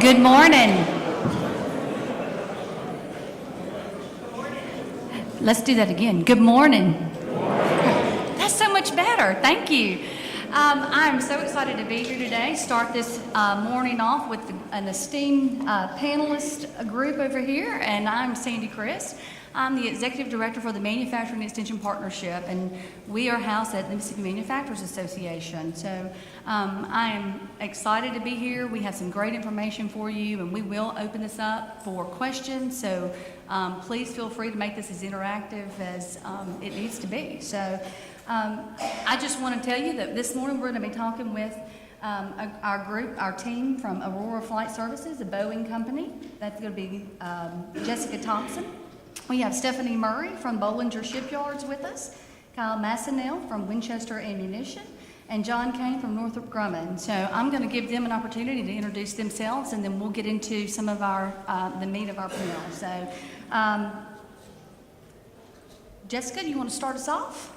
Good morning. Let's do that again. Good morning. That's so much better. Thank you. I'm so excited to be here today. Start this morning off with an esteemed panelist group over here, and I'm Sandy Chris. I'm the Executive Director for the Manufacturing Extension Partnership, and we are housed at the Mississippi Manufacturers Association. So I am excited to be here. We have some great information for you, and we will open this up for questions. So please feel free to make this as interactive as it needs to be. So I just want to tell you that this morning we're going to be talking with our team from Aurora Flight Services, a Boeing company. That's going to be Jessica Thompson. We have Stephanie Murray from Bollinger Shipyards with us, Kyle Massenell from Winchester Ammunition, and John Kane from Northrop Grumman. So I'm going to give them an opportunity to introduce themselves, and then we'll get into some of our the meat of our panel. So Jessica, do you want to start us off?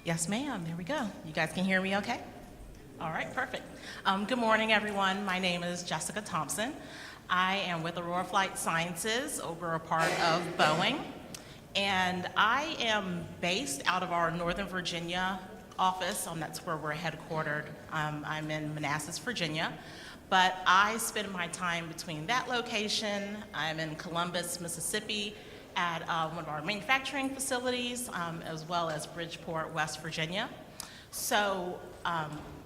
Yes, ma'am. There we go. You guys can hear me okay? All right, perfect. Good morning, everyone. My name is Jessica Thompson. I am with Aurora Flight Sciences, over a part of Boeing, and I am based out of our Northern Virginia office. That's where we're headquartered. I'm in Manassas, Virginia, but I spend my time between that location. I'm in Columbus, Mississippi, at one of our manufacturing facilities, as well as Bridgeport, West Virginia. So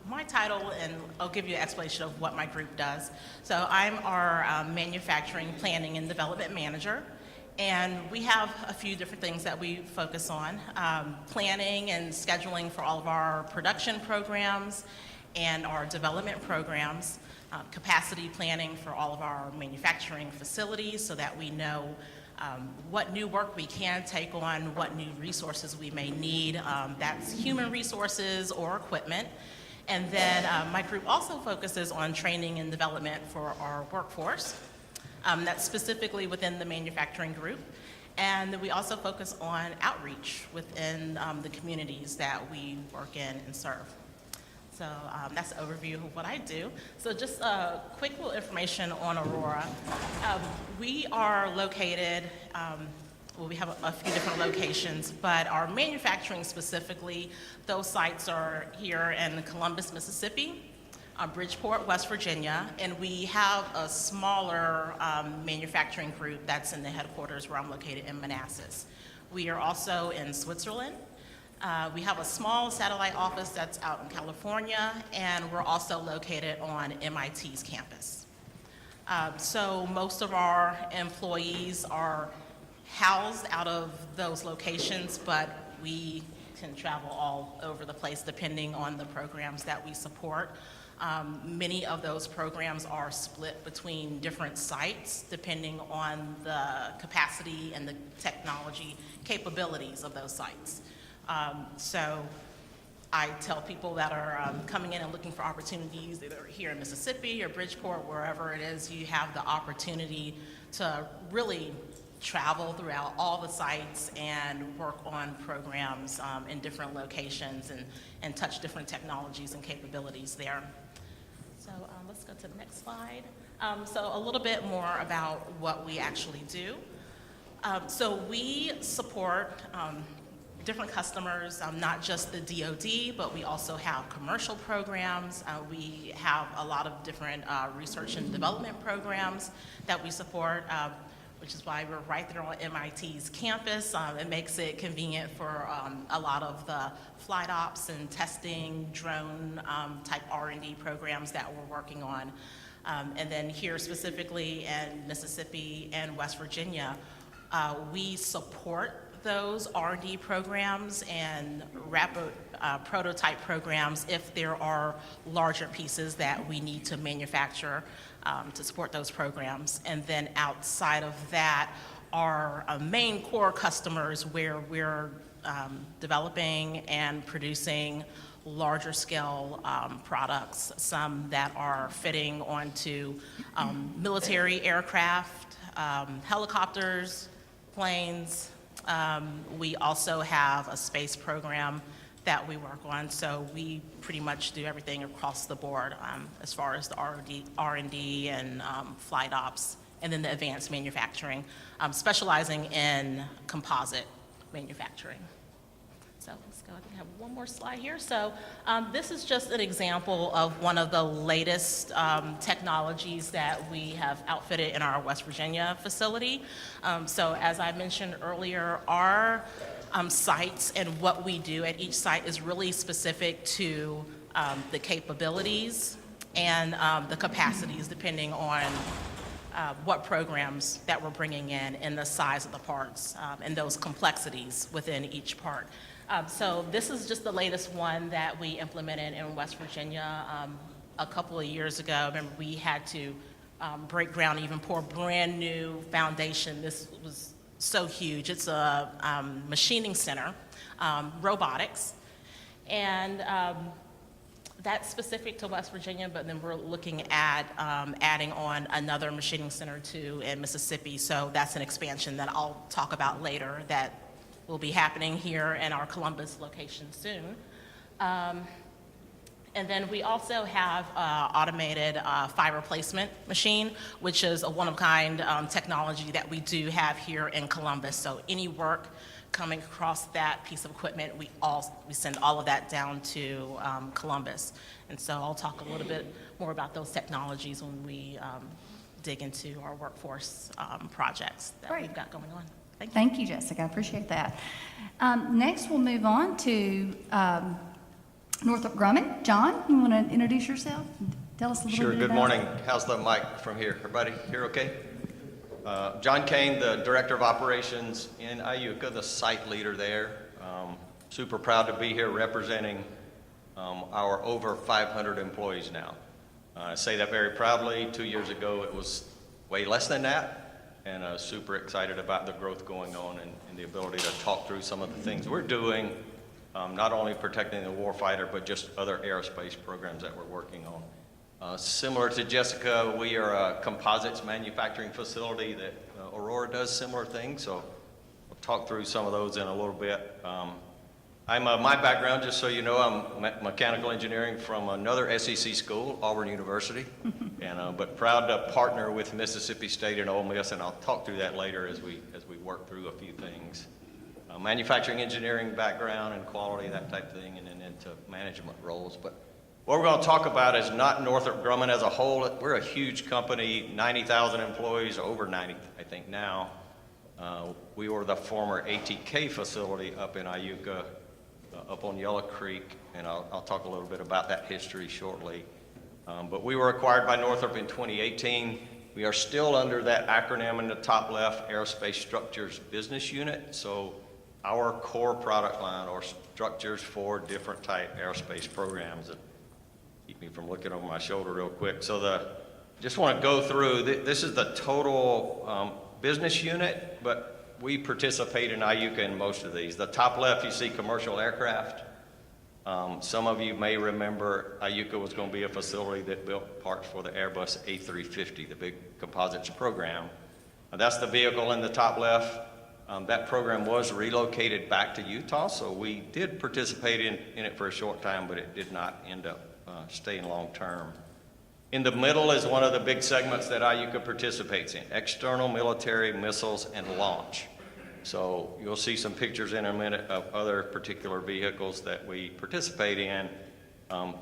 my title, and I'll give you an explanation of what my group does. So I'm our manufacturing planning and development manager, and we have a few different things that we focus on. Planning and scheduling for all of our production programs and our development programs, capacity planning for all of our manufacturing facilities so that we know what new work we can take on, what new resources we may need. That's human resources or equipment. And then my group also focuses on training and development for our workforce. That's specifically within the manufacturing group. And we also focus on outreach within the communities that we work in and serve. So that's an overview of what I do. So just quick little information on Aurora. We are located, well, we have a few different locations, but our manufacturing specifically, those sites are here in Columbus, Mississippi, Bridgeport, West Virginia, and we have a smaller manufacturing group that's in the headquarters where I'm located in Manassas. We are also in Switzerland. We have a small satellite office that's out in California, and we're also located on MIT's campus. So most of our employees are housed out of those locations, but we can travel all over the place depending on the programs that we support. Many of those programs are split between different sites depending on the capacity and the technology capabilities of those sites. So I tell people that are coming in and looking for opportunities, either here in Mississippi or Bridgeport, wherever it is, you have the opportunity to really travel throughout all the sites and work on programs in different locations and touch different technologies and capabilities there. So let's go to the next slide. So a little bit more about what we actually do. So we support different customers, not just the DoD, but we also have commercial programs. We have a lot of different research and development programs that we support, which is why we're right there on MIT's campus. It makes it convenient for a lot of the flight ops and testing, drone type R&D programs that we're working on. And then here specifically in Mississippi and West Virginia, we support those R&D programs and rapid prototype programs if there are larger pieces that we need to manufacture to support those programs. And then outside of that, our main core customers where we're developing and producing larger scale products, some that are fitting onto military aircraft, helicopters, planes. We also have a space program that we work on. So we pretty much do everything across the board as far as the R&D and flight ops, and then the advanced manufacturing, specializing in composite manufacturing. So let's go, I think I have one more slide here. So this is just an example of one of the latest technologies that we have outfitted in our West Virginia facility. So as I mentioned earlier, our sites and what we do at each site is really specific to the capabilities and the capacities, depending on what programs that we're bringing in and the size of the parts and those complexities within each part. So this is just the latest one that we implemented in West Virginia a couple of years ago. Remember, we had to break ground, even pour brand new foundation. This was so huge. It's a machining center, robotics, and that's specific to West Virginia, but then we're looking at adding on another machining center too in Mississippi. So that's an expansion that I'll talk about later that will be happening here in our Columbus location soon. And then we also have automated fiber placement machine, which is a one-of-a-kind technology that we do have here in Columbus. So any work coming across that piece of equipment, we send all of that down to Columbus. And so I'll talk a little bit more about those technologies when we dig into our workforce projects that Great. we've got going on. Thank you, Jessica. I appreciate that. Next, we'll move on to Northrop Grumman. John, you want to introduce yourself? Tell us a little Sure. bit Good about morning. How's the mic from here? Everybody here okay? John Kane, the Director of Operations in IUCA, the site leader there. Super proud to be here representing our over 500 employees now. I say that very proudly. 2 years ago, it was way less than that. And super excited about the growth going on and the ability to talk through some of the things we're doing, not only protecting the warfighter, but just other aerospace programs that we're working on. Similar to Jessica, we are a composites manufacturing facility that Aurora does similar things, so we'll talk through some of those in a little bit. My background, just so you know, I'm mechanical engineering from another SEC school, Auburn University, but proud to partner with Mississippi State and Ole Miss, and I'll talk through that later as we work through a few things. Manufacturing engineering background and quality, that type of thing, and then into management roles. But what we're going to talk about is not Northrop Grumman as a whole. We're a huge company, 90,000 employees, over 90, I think now. We were the former ATK facility up in IUCA, up on Yellow Creek, and I'll talk a little bit about that history shortly. But we were acquired by Northrop in 2018. We are still under that acronym in the top left, Aerospace Structures Business Unit. So our core product line are structures for different type aerospace programs. And keep me from looking over my shoulder real quick. So just want to go through, this is the total business unit, but we participate in IUCA in most of these. The top left, you see commercial aircraft. Some of you may remember IUCA was going to be a facility that built parts for the Airbus A350, the big composites program. That's the vehicle in the top left. That program was relocated back to Utah, so we did participate in it for a short time, but it did not end up staying long term. In the middle is one of the big segments that IUCA participates in, external military missiles and launch. So you'll see some pictures in a minute of other particular vehicles that we participate in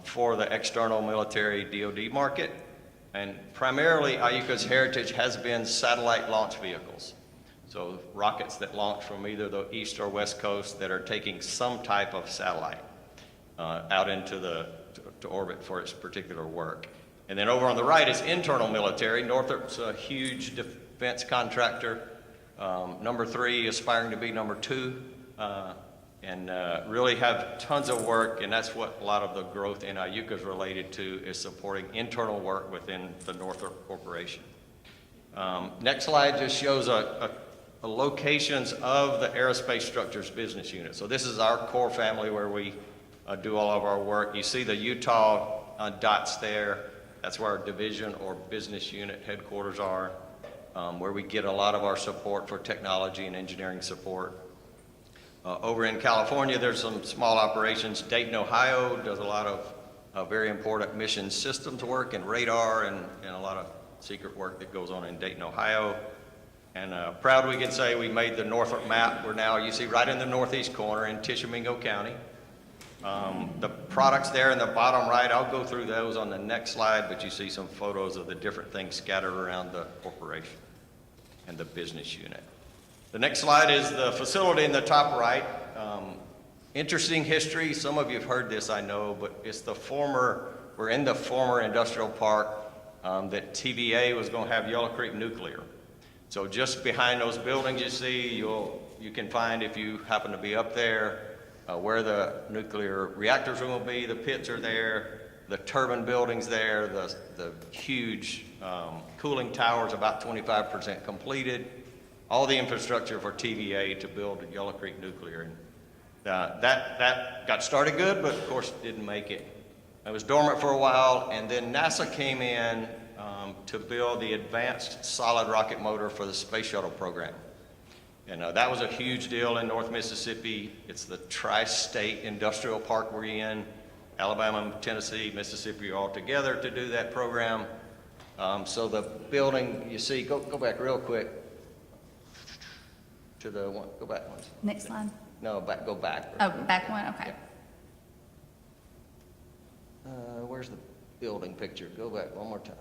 for the external military DoD market. And primarily IUCA's heritage has been satellite launch vehicles. So rockets that launch from either the east or west coast that are taking some type of satellite out into to orbit for its particular work. And then over on the right is internal military. Northrop's a huge defense contractor, number 3, aspiring to be number 2, and really have tons of work, and that's what a lot of the growth in IUCA is related to, is supporting internal work within the Northrop Corporation. Next slide just shows a locations of the Aerospace Structures Business Unit. So this is our core family where we do all of our work. You see the Utah dots there. That's where our division or business unit headquarters are, where we get a lot of our support for technology and engineering support. Over in California, there's some small operations. Dayton, Ohio does a lot of very important mission systems work and radar and a lot of secret work that goes on in Dayton, Ohio. And proud we can say we made the Norfolk map. We're now, you see, right in the northeast corner in Tishomingo County. The products there in the bottom right, I'll go through those on the next slide, but you see some photos of the different things scattered around the corporation and the business unit. The next slide is the facility in the top right. Interesting history. Some of you have heard this, I know, but it's we're in the former industrial park that TVA was going to have Yellow Creek Nuclear. So just behind those buildings you see, you can find, if you happen to be up there, where the nuclear reactors are going to be. The pits are there, the turbine buildings there, the huge cooling towers about 25% completed, all the infrastructure for TVA to build Yellow Creek Nuclear. And that got started good, but of course didn't make it. It was dormant for a while, and then NASA came in to build the advanced solid rocket motor for the space shuttle program. And that was a huge deal in North Mississippi. It's the tri-state industrial park we're in. Alabama, Tennessee, Mississippi are all together to do that program. So the building, you see, go back real quick to the one, go back one. Next slide. No, go back. Oh, back one, okay. Yeah. Where's the building picture? Go back one more time.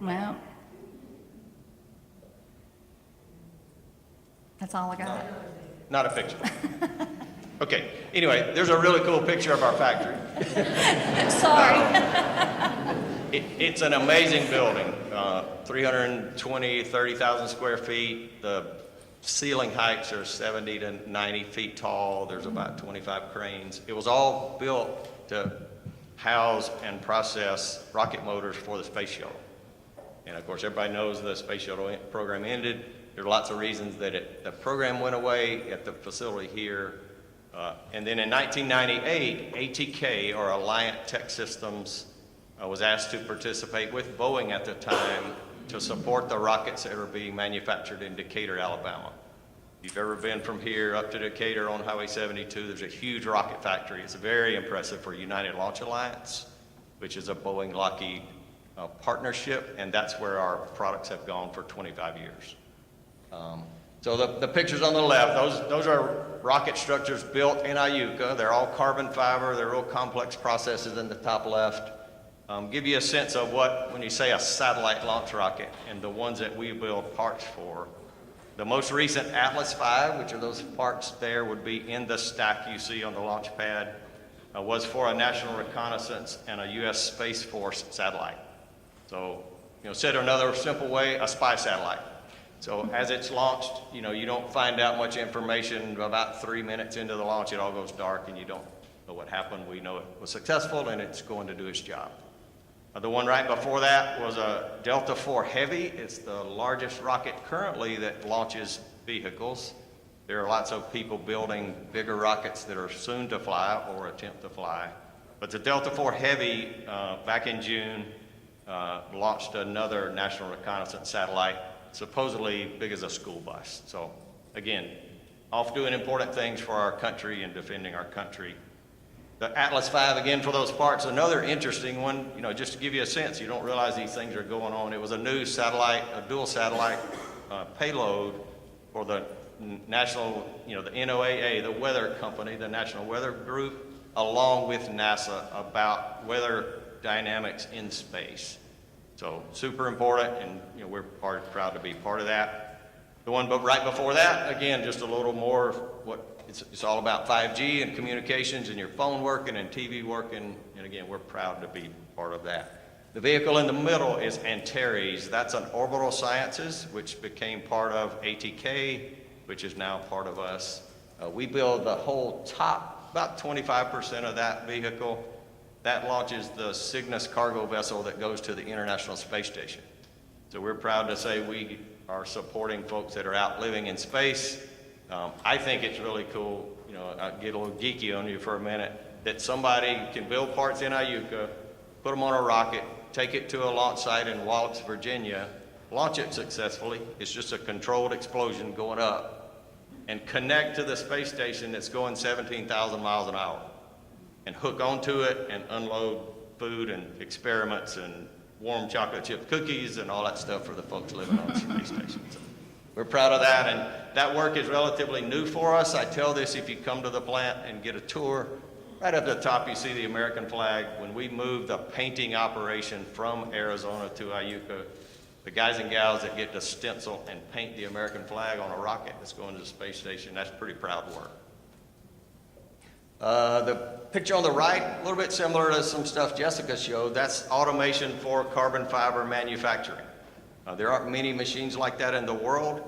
Well, that's all I got. Not a picture. Okay, anyway, there's a really cool picture of our factory. Sorry. It's an amazing building, 30,000 square feet. The ceiling heights are 70 to 90 feet tall. There's about 25 cranes. It was all built to house and process rocket motors for the space shuttle. And of course, everybody knows the space shuttle program ended. There are lots of reasons that the program went away at the facility here. And then in 1998, ATK, or Alliant Tech Systems, was asked to participate with Boeing at the time to support the rockets that were being manufactured in Decatur, Alabama. If you've ever been from here up to Decatur on Highway 72, there's a huge rocket factory. It's very impressive for United Launch Alliance, which is a Boeing-Lockheed partnership, and that's where our products have gone for 25 years. So the pictures on the left, those are rocket structures built in Iuka. They're all carbon fiber. They're real complex processes in the top left. Give you a sense of what, when you say a satellite launch rocket, and the ones that we build parts for. The most recent Atlas V, which are those parts there, would be in the stack you see on the launch pad, was for a national reconnaissance and a U.S. Space Force satellite. So, said another simple way, a spy satellite. So as it's launched, you don't find out much information. About 3 minutes into the launch, it all goes dark and you don't know what happened. We know it was successful and it's going to do its job. The one right before that was a Delta IV Heavy. It's the largest rocket currently that launches vehicles. There are lots of people building bigger rockets that are soon to fly or attempt to fly. But the Delta IV Heavy, back in June, launched another national reconnaissance satellite, supposedly big as a school bus. So again, off doing important things for our country and defending our country. The Atlas V, again, for those parts, another interesting one, just to give you a sense, you don't realize these things are going on. It was a new satellite, a dual satellite payload for the national, the NOAA, the weather company, the National Weather Group, along with NASA about weather dynamics in space. So super important, and we're proud to be part of that. The one right before that, again, just a little more it's all about 5G and communications and your phone working and TV working, and again, we're proud to be part of that. The vehicle in the middle is Antares. That's an Orbital Sciences, which became part of ATK, which is now part of us. We build the whole top, about 25% of that vehicle. That launches the Cygnus cargo vessel that goes to the International Space Station. So we're proud to say we are supporting folks that are out living in space. I think it's really cool, I'll get a little geeky on you for a minute, that somebody can build parts in Iuka, put them on a rocket, take it to a launch site in Wallace, Virginia, launch it successfully. It's just a controlled explosion going up, and connect to the space station that's going 17,000 miles an hour, and hook onto it and unload food and experiments and warm chocolate chip cookies and all that stuff for the folks living on the space station. So we're proud of that, and that work is relatively new for us. I tell this if you come to the plant and get a tour. Right up the top, you see the American flag. When we moved the painting operation from Arizona to Iuka, the guys and gals that get to stencil and paint the American flag on a rocket that's going to the space station, that's pretty proud work. The picture on the right, a little bit similar to some stuff Jessica showed. That's automation for carbon fiber manufacturing. There aren't many machines like that in the world.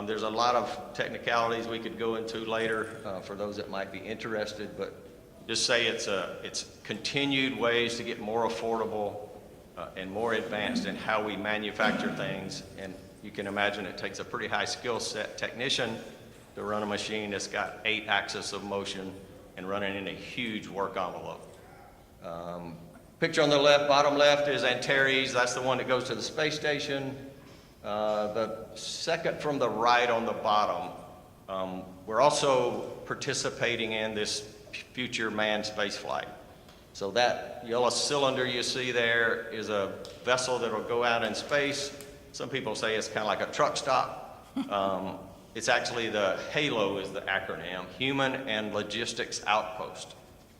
There's a lot of technicalities we could go into later for those that might be interested, but just say it's continued ways to get more affordable and more advanced in how we manufacture things. And you can imagine it takes a pretty high skill set technician to run a machine that's got 8 axes of motion and running in a huge work envelope. Picture on the left, bottom left is Antares. That's the one that goes to the space station. The second from the right on the bottom, we're also participating in this future manned space flight. So that yellow cylinder you see there is a vessel that will go out in space. Some people say it's kind of like a truck stop. It's actually the HALO is the acronym, Human and Logistics Outpost.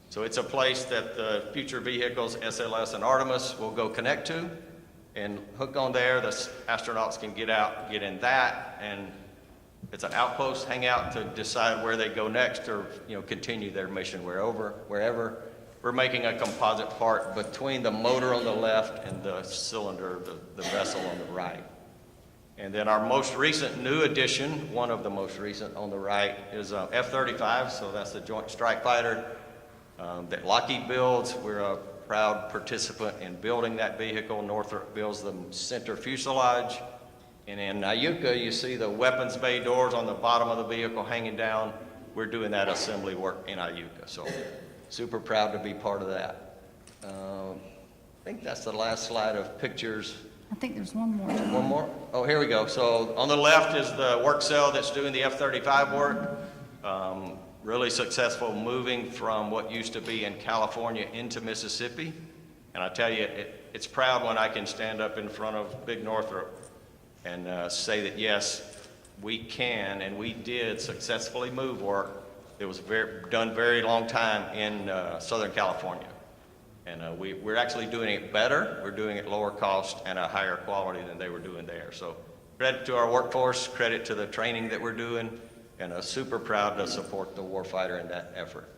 So it's a place that the future vehicles, SLS and Artemis, will go connect to and hook on there. The astronauts can get out, get in that, and it's an outpost, hang out to decide where they go next or continue their mission wherever. We're making a composite part between the motor on the left and the cylinder, the vessel on the right. And then our most recent new addition, one of the most recent on the right, is F-35, so that's the Joint Strike Fighter that Lockheed builds. We're a proud participant in building that vehicle. Northrop builds the center fuselage. And in Iuka, you see the weapons bay doors on the bottom of the vehicle hanging down. We're doing that assembly work in Iuka, so super proud to be part of that. I think that's the last slide of pictures. I think there's one more. One more? Oh, here we go. So on the left is the work cell that's doing the F-35 work. Really successful moving from what used to be in California into Mississippi. And I tell you, it's proud when I can stand up in front of Big Northrop and say that yes, we can and we did successfully move work that was done very long time in Southern California. And we're actually doing it better. We're doing it lower cost and a higher quality than they were doing there. So credit to our workforce, credit to the training that we're doing, and super proud to support the warfighter in that effort.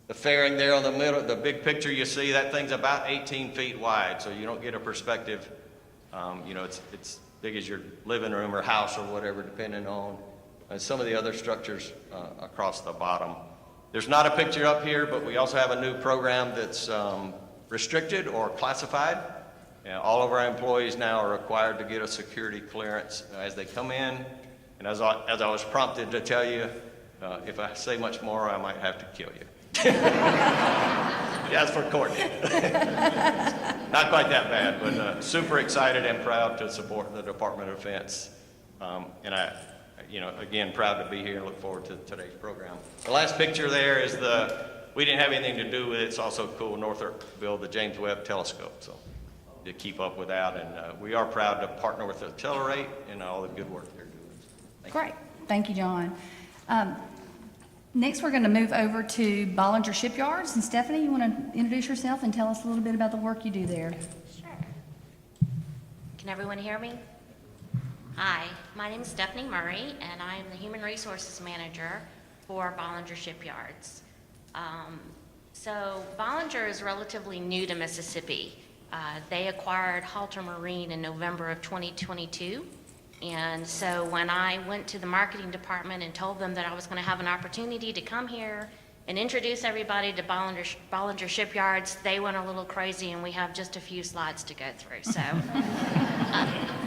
The fairing there on the middle, the big picture you see, that thing's about 18 feet wide, so you don't get a perspective. It's big as your living room or house or whatever, depending on some of the other structures across the bottom. There's not a picture up here, but we also have a new program that's restricted or classified. All of our employees now are required to get a security clearance as they come in. And as I was prompted to tell you, if I say much more, I might have to kill you. That's for Courtney. Not quite that bad, but super excited and proud to support the Department of Defense. And again, proud to be here and look forward to today's program. The last picture there is we didn't have anything to do with it. It's also cool. Northrop built the James Webb Telescope, so to keep up with that. And we are proud to partner with Accelerate and all the good work they're doing. Great. Thank you, John. Next, we're going to move over to Bollinger Shipyards. And Stephanie, you want to introduce yourself and tell us a little bit about the work you do there? Sure. Can everyone hear me? Hi, my name is Stephanie Murray, and I am the Human Resources Manager for Bollinger Shipyards. So Bollinger is relatively new to Mississippi. They acquired Halter Marine in November of 2022. And so when I went to the marketing department and told them that I was going to have an opportunity to come here and introduce everybody to Bollinger Shipyards, they went a little crazy, and we have just a few slides to go through. So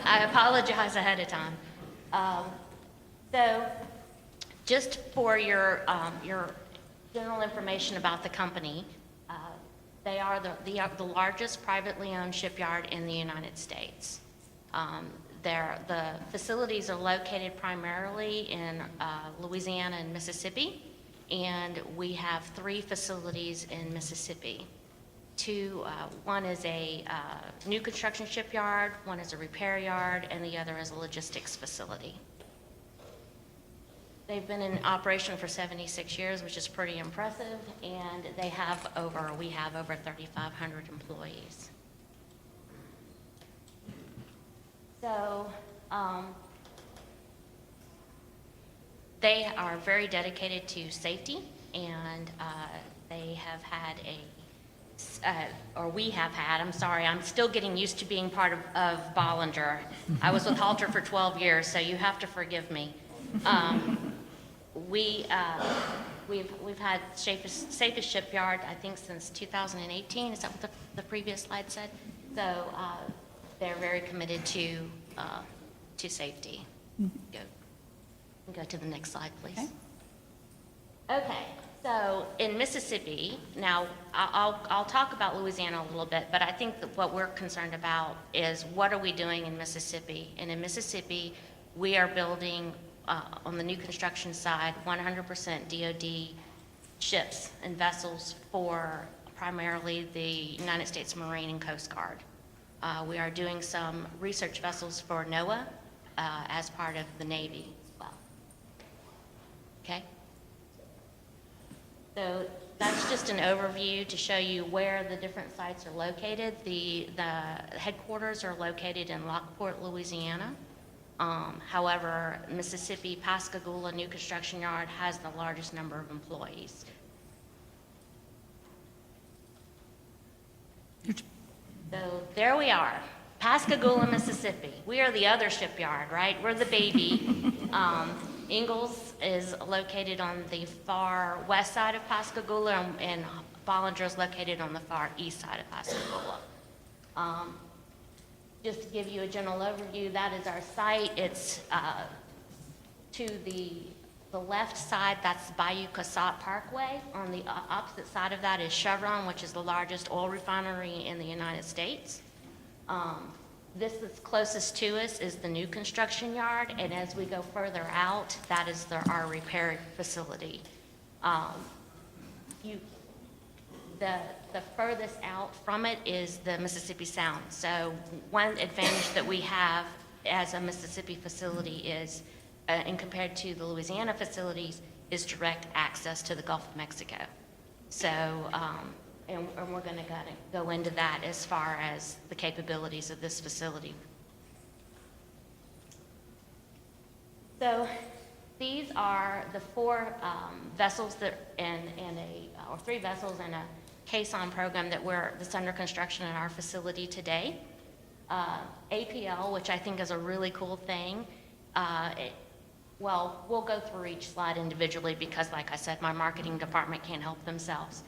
I apologize ahead of time. So just for your general information about the company, they are the largest privately owned shipyard in the United States. The facilities are located primarily in Louisiana and Mississippi, and we have 3 facilities in Mississippi. One is a new construction shipyard, one is a repair yard, and the other is a logistics facility. They've been in operation for 76 years, which is pretty impressive, and we have over 3,500 employees. So they are very dedicated to safety, and they have had I'm sorry, I'm still getting used to being part of Bollinger. I was with Halter for 12 years, so you have to forgive me. We've had safest shipyard, I think, since 2018. Is that what the previous slide said? So they're very committed to safety. Go to the next slide, please. Okay, so in Mississippi, now I'll talk about Louisiana a little bit, but I think that what we're concerned about is what are we doing in Mississippi? And in Mississippi, we are building on the new construction side 100% DoD ships and vessels for primarily the United States Marine and Coast Guard. We are doing some research vessels for NOAA as part of the Navy as well. Okay? So that's just an overview to show you where the different sites are located. The headquarters are located in Lockport, Louisiana. However, Mississippi Pascagoula New Construction Yard has the largest number of employees. So there we are, Pascagoula, Mississippi. We are the other shipyard, right? We're the baby. Ingalls is located on the far west side of Pascagoula, and Bollinger is located on the far east side of Pascagoula. Just to give you a general overview, that is our site. It's to the left side, that's Bayou Casat Parkway. On the opposite side of that is Chevron, which is the largest oil refinery in the United States. This that's closest to us is the new construction yard, and as we go further out, that is our repair facility. The furthest out from it is the Mississippi Sound. So one advantage that we have as a Mississippi facility is, and compared to the Louisiana facilities, is direct access to the Gulf of Mexico. So, and we're going to go into that as far as the capabilities of this facility. So these are the 4 vessels or 3 vessels and a caisson program that's under construction at our facility today. APL, which I think is a really cool thing. Well, we'll go through each slide individually because, like I said, my marketing department can't help themselves.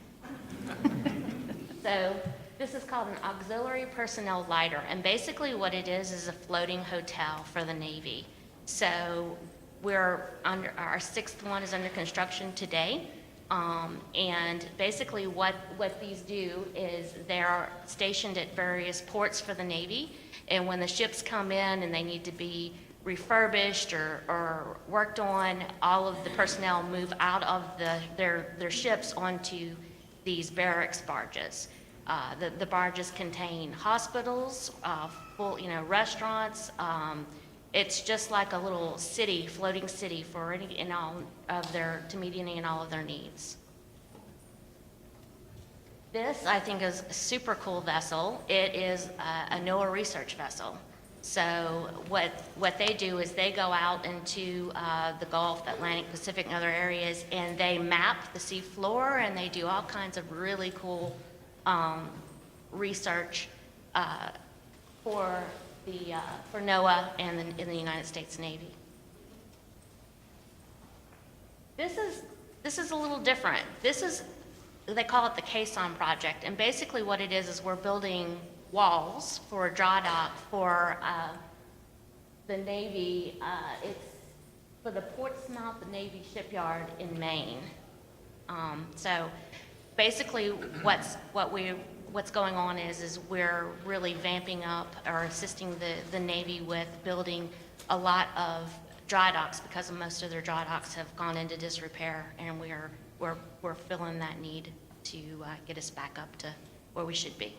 So this is called an auxiliary personnel lighter, and basically what it is a floating hotel for the Navy. So our 6th one is under construction today. And basically what these do is they're stationed at various ports for the Navy, and when the ships come in and they need to be refurbished or worked on, all of the personnel move out of their ships onto these barracks barges. The barges contain hospitals, restaurants. It's just like a little city, floating city for to meet any and all of their needs. This, I think, is a super cool vessel. It is a NOAA research vessel. So what they do is they go out into the Gulf, Atlantic, Pacific, and other areas, and they map the sea floor, and they do all kinds of really cool research for NOAA and in the United States Navy. This is a little different. They call it the caisson project, and basically what it is we're building walls for a dry dock for the Navy. It's for the Portsmouth Navy Shipyard in Maine. So basically what what's going on is we're really vamping up or assisting the Navy with building a lot of dry docks because most of their dry docks have gone into disrepair, and we're filling that need to get us back up to where we should be.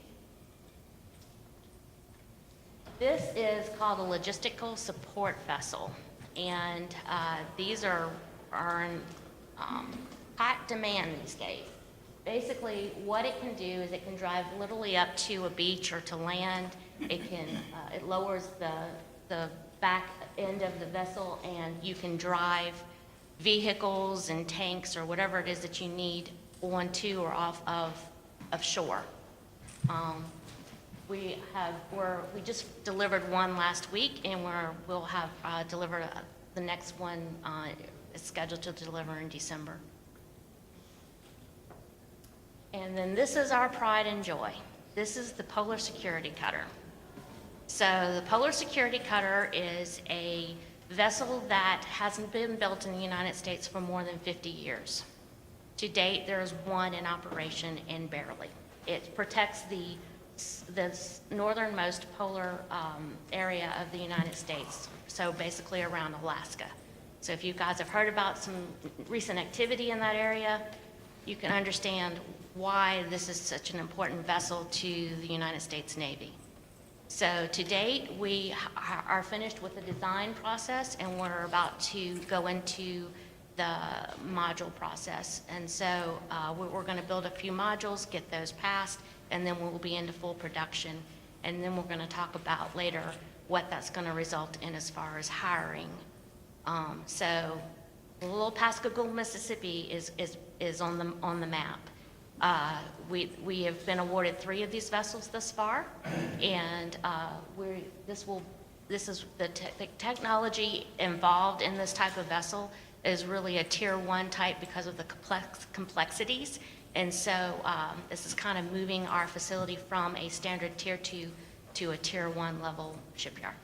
This is called a logistical support vessel, and these are in hot demand these days. Basically, what it can do is it can drive literally up to a beach or to land. It lowers the back end of the vessel, and you can drive vehicles and tanks or whatever it is that you need onto or off of shore. We just delivered one last week, and we'll have delivered the next one is scheduled to deliver in December. And then this is our pride and joy. This is the Polar Security Cutter. So the Polar Security Cutter is a vessel that hasn't been built in the United States for more than 50 years. To date, there is one in operation in Barely. It protects the northernmost polar area of the United States, so basically around Alaska. So if you guys have heard about some recent activity in that area, you can understand why this is such an important vessel to the United States Navy. So to date, we are finished with the design process, and we're about to go into the module process. And so we're going to build a few modules, get those passed, and then we'll be into full production. And then we're going to talk about later what that's going to result in as far as hiring. So little Pascagoula, Mississippi is on the map. We have been awarded 3 of these vessels thus far, and this is the technology involved in this type of vessel is really a tier 1 type because of the complexities, and so this is kind of moving our facility from a standard tier 2 to a tier 1 level shipyard.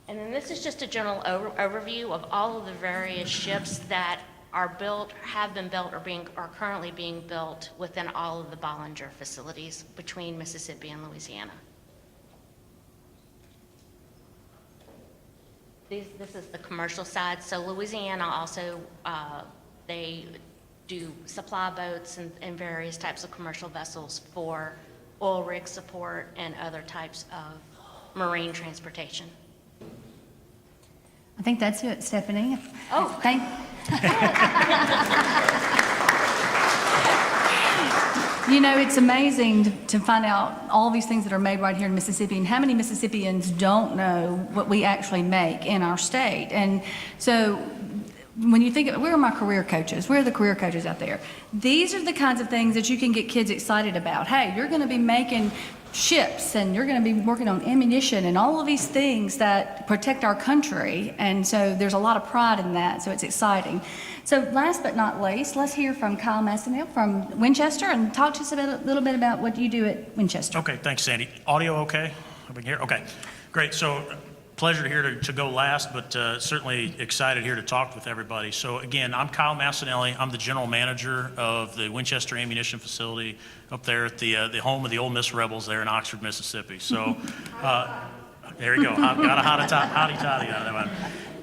And then this is just a general overview of all of the various ships that are built, have been built, or are currently being built within all of the Bollinger facilities between Mississippi and Louisiana. This is the commercial side. So Louisiana also, they do supply boats and various types of commercial vessels for oil rig support and other types of marine transportation. I think that's it, Stephanie. Oh. You know, it's amazing to find out all these things that are made right here in Mississippi, and how many Mississippians don't know what we actually make in our state. And so when you think of, where are my career coaches? Where are the career coaches out there? These are the kinds of things that you can get kids excited about. Hey, you're going to be making ships, and you're going to be working on ammunition and all of these things that protect our country. And so there's a lot of pride in that, so it's exciting. So last but not least, let's hear from Kyle Massenil from Winchester and talk to us a little bit about what you do at Winchester. Okay, thanks, Sandy. Audio okay? Over here? Okay, great. So pleasure here to go last, but certainly excited here to talk with everybody. So again, I'm Kyle Massinelli. I'm the general manager of the Winchester Ammunition Facility up there at the home of the Ole Miss Rebels there in Oxford, Mississippi. So there you go. I've got a hotty toddy out of that one.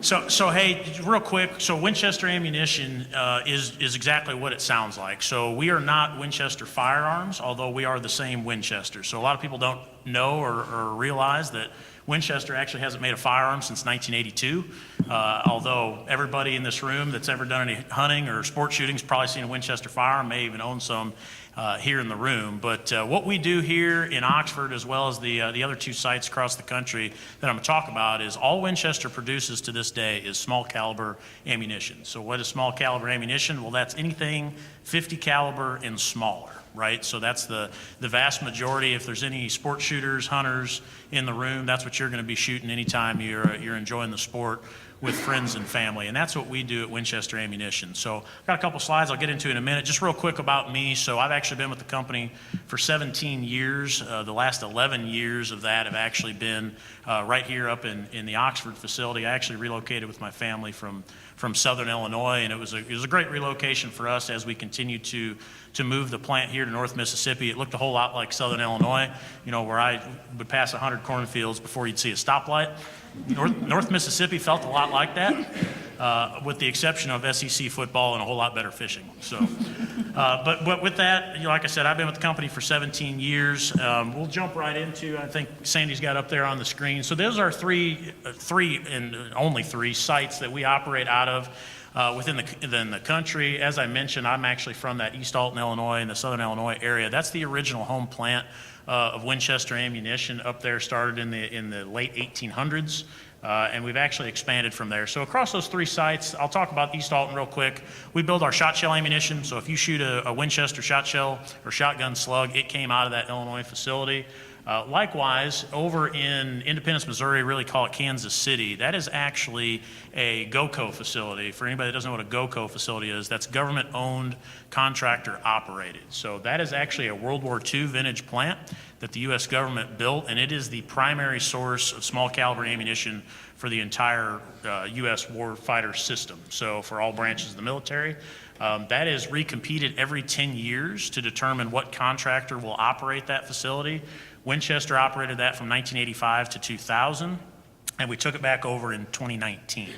So hey, real quick, so Winchester Ammunition is exactly what it sounds like. So we are not Winchester Firearms, although we are the same Winchester. So a lot of people don't know or realize that Winchester actually hasn't made a firearm since 1982, although everybody in this room that's ever done any hunting or sport shooting has probably seen a Winchester firearm, may even own some here in the room. But what we do here in Oxford, as well as the other 2 sites across the country that I'm going to talk about, is all Winchester produces to this day is small caliber ammunition. So what is small caliber ammunition? Well, that's anything 50 caliber and smaller. Right, so that's the vast majority. If there's any sport shooters, hunters in the room, that's what you're going to be shooting anytime you're enjoying the sport with friends and family. And that's what we do at Winchester Ammunition. So I've got a couple slides I'll get into in a minute. Just real quick about me. So I've actually been with the company for 17 years. The last 11 years of that have actually been right here up in the Oxford facility. I actually relocated with my family from Southern Illinois, and it was a great relocation for us as we continued to move the plant here to North Mississippi. It looked a whole lot like Southern Illinois, where I would pass 100 cornfields before you'd see a stoplight. North Mississippi felt a lot like that, with the exception of SEC football and a whole lot better fishing. So, but with that, like I said, I've been with the company for 17 years. We'll jump right into, I think Sandy's got up there on the screen. So those are three and only three sites that we operate out of within the country. As I mentioned, I'm actually from that East Alton, Illinois, and the Southern Illinois area. That's the original home plant of Winchester Ammunition up there. Started in the late 1800s. And we've actually expanded from there. So across those three sites, I'll talk about East Alton real quick. We build our shot shell ammunition. So if you shoot a Winchester shot shell or shotgun slug, it came out of that Illinois facility. Likewise, over in Independence, Missouri, really call it Kansas City, that is actually a GOCO facility. For anybody that doesn't know what a GOCO facility is, that's government-owned, contractor-operated. So that is actually a World War II vintage plant that the U.S. government built, and it is the primary source of small caliber ammunition for the entire U.S. warfighter system. So for all branches of the military. That is recompeted every 10 years to determine what contractor will operate that facility. Winchester operated that from 1985 to 2000, and we took it back over in 2019.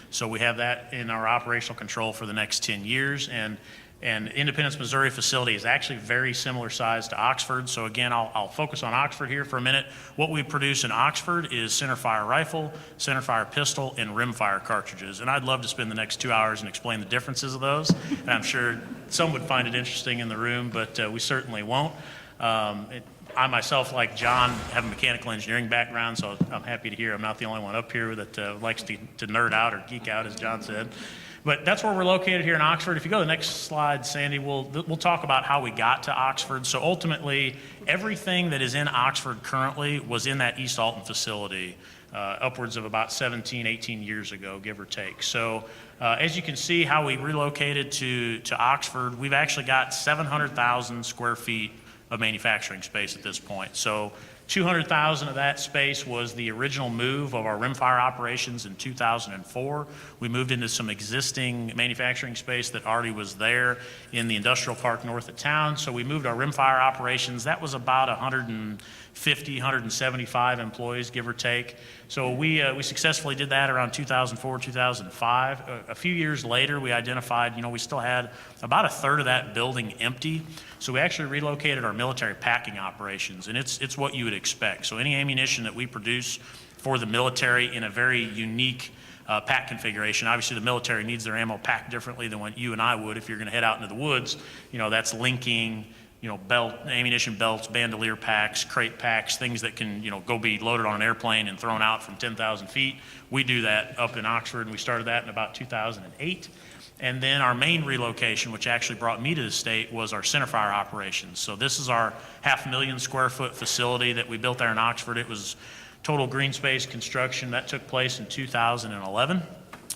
So we have that in our operational control for the next 10 years. And Independence, Missouri facility is actually very similar size to Oxford. So again, I'll focus on Oxford here for a minute. What we produce in Oxford is centerfire rifle, centerfire pistol, and rimfire cartridges. And I'd love to spend the next 2 hours and explain the differences of those. And I'm sure some would find it interesting in the room, but we certainly won't. I myself, like John, have a mechanical engineering background, so I'm happy to hear I'm not the only one up here that likes to nerd out or geek out, as John said. But that's where we're located here in Oxford. If you go to the next slide, Sandy, we'll talk about how we got to Oxford. So ultimately, everything that is in Oxford currently was in that East Alton facility upwards of about 17, 18 years ago, give or take. So as you can see how we relocated to Oxford, we've actually got 700,000 square feet of manufacturing space at this point. So 200,000 of that space was the original move of our rimfire operations in 2004. We moved into some existing manufacturing space that already was there in the industrial park north of town. So we moved our rimfire operations. That was about 150, 175 employees, give or take. So we successfully did that around 2004, 2005. A few years later, we identified, we still had about a third of that building empty. So we actually relocated our military packing operations, and it's what you would expect. So any ammunition that we produce for the military in a very unique pack configuration. Obviously, the military needs their ammo packed differently than what you and I would if you're going to head out into the woods. That's linking, ammunition belts, bandolier packs, crate packs, things that can, go be loaded on an airplane and thrown out from 10,000 feet. We do that up in Oxford, and we started that in about 2008. And then our main relocation, which actually brought me to the state, was our centerfire operations. So this is our 500,000 square foot facility that we built there in Oxford. It was total green space construction. That took place in 2011.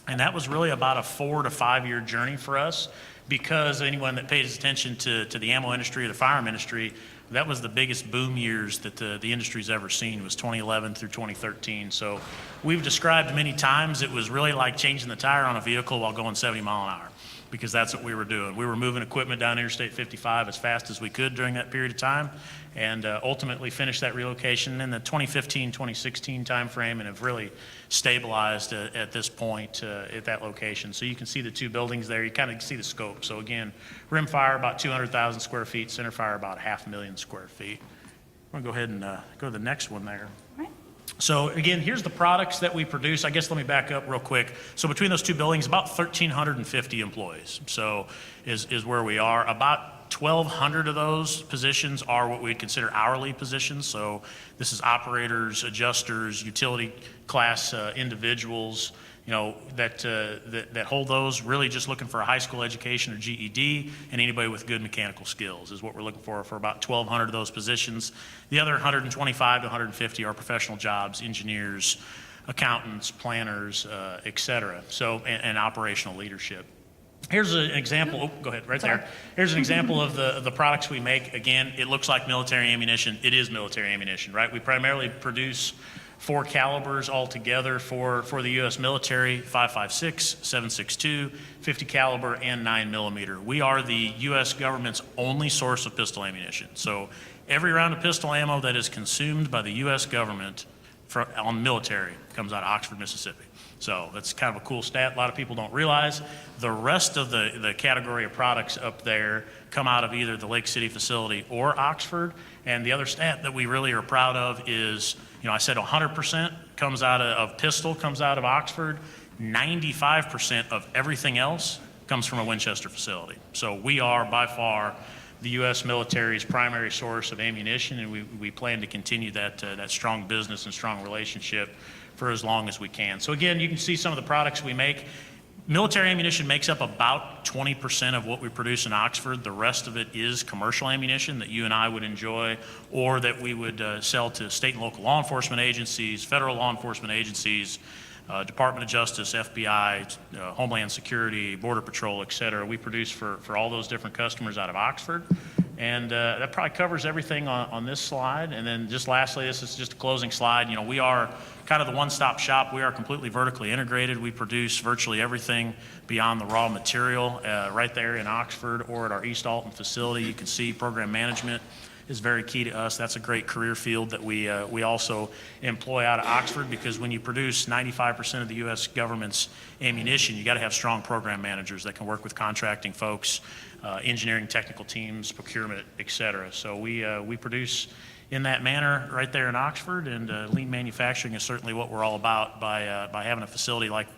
And that was really about a 4 to 5 year journey for us, because anyone that pays attention to the ammo industry or the firearm industry, that was the biggest boom years that the industry's ever seen, was 2011 through 2013. So we've described many times it was really like changing the tire on a vehicle while going 70 mile an hour, because that's what we were doing. We were moving equipment down Interstate 55 as fast as we could during that period of time, and ultimately finished that relocation in the 2015, 2016 timeframe, and have really stabilized at this point at that location. So you can see the two buildings there. You kind of see the scope. So again, rimfire about 200,000 square feet, centerfire about 500,000 square feet. I'm going to go ahead and go to the next one there. Right. So again, here's the products that we produce. I guess let me back up real quick. So between those two buildings, about 1,350 employees. So is where we are. About 1,200 of those positions are what we'd consider hourly positions. So this is operators, adjusters, utility class individuals, that hold those, really just looking for a high school education or GED, and anybody with good mechanical skills is what we're looking for about 1,200 of those positions. The other 125 to 150 are professional jobs, engineers, accountants, planners, et cetera. So, and operational leadership. Here's an example, oh, go ahead, right there. Here's an example of the products we make. Again, it looks like military ammunition. It is military ammunition, right? We primarily produce 4 calibers altogether for the U.S. military: 5.56, 7.62, 50 caliber, and 9 millimeter. We are the U.S. government's only source of pistol ammunition. So every round of pistol ammo that is consumed by the U.S. government on military comes out of Oxford, Mississippi. So that's kind of a cool stat. A lot of people don't realize the rest of the category of products up there come out of either the Lake City facility or Oxford. And the other stat that we really are proud of is, I said 100% comes out of pistol, comes out of Oxford. 95% of everything else comes from a Winchester facility. So we are by far the U.S. military's primary source of ammunition, and we plan to continue that strong business and strong relationship for as long as we can. So again, you can see some of the products we make. Military ammunition makes up about 20% of what we produce in Oxford. The rest of it is commercial ammunition that you and I would enjoy, or that we would sell to state and local law enforcement agencies, federal law enforcement agencies, Department of Justice, FBI, Homeland Security, Border Patrol, et cetera. We produce for all those different customers out of Oxford. And that probably covers everything on this slide. And then just lastly, this is just a closing slide. We are kind of the one-stop shop. We are completely vertically integrated. We produce virtually everything beyond the raw material right there in Oxford or at our East Alton facility. You can see program management is very key to us. That's a great career field that we also employ out of Oxford, because when you produce 95% of the U.S. government's ammunition, you got to have strong program managers that can work with contracting folks, engineering technical teams, procurement, et cetera. So we produce in that manner right there in Oxford, and lean manufacturing is certainly what we're all about by having a facility like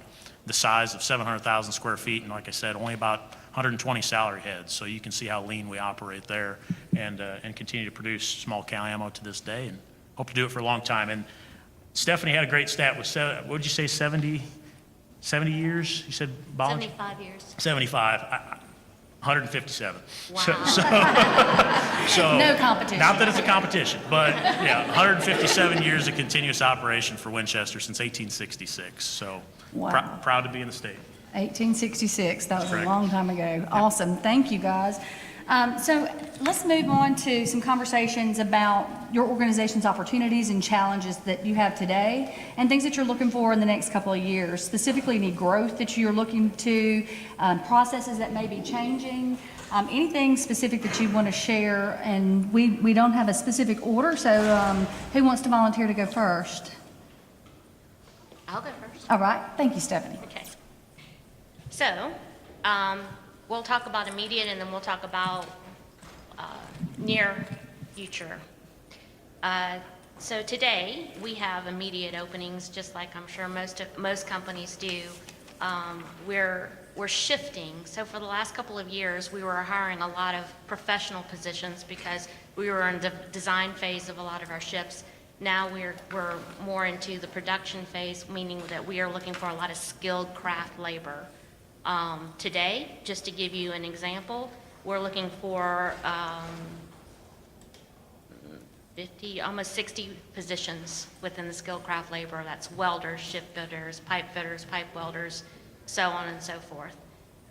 the size of 700,000 square feet, and like I said, only about 120 salary heads. So you can see how lean we operate there, and continue to produce small cal ammo to this day, and hope to do it for a long time. And Stephanie had a great stat with what would you say, 70 years? You said, Bob? 75 years. 75. 157. Wow. So No competition. Not that it's a competition, but yeah, 157 years of continuous operation for Winchester since 1866. So Wow. proud to be in the state. 1866, that was Correct. a long time ago. Awesome, thank you guys. So let's move on to some conversations about your organization's opportunities and challenges that you have today, and things that you're looking for in the next couple of years. Specifically, any growth that you're looking to, processes that may be changing, anything specific that you want to share. And we don't have a specific order, so who wants to volunteer to go first? I'll go first. All right, thank you, Stephanie. Okay. So, we'll talk about immediate, and then we'll talk about near future. So today, we have immediate openings, just like I'm sure most companies do. We're shifting. So for the last couple of years, we were hiring a lot of professional positions because we were in the design phase of a lot of our ships. Now we're more into the production phase, meaning that we are looking for a lot of skilled craft labor. Today, just to give you an example, we're looking for 50, almost 60 positions within the skilled craft labor. That's welders, shipfitters, pipe fitters, pipe welders, so on and so forth.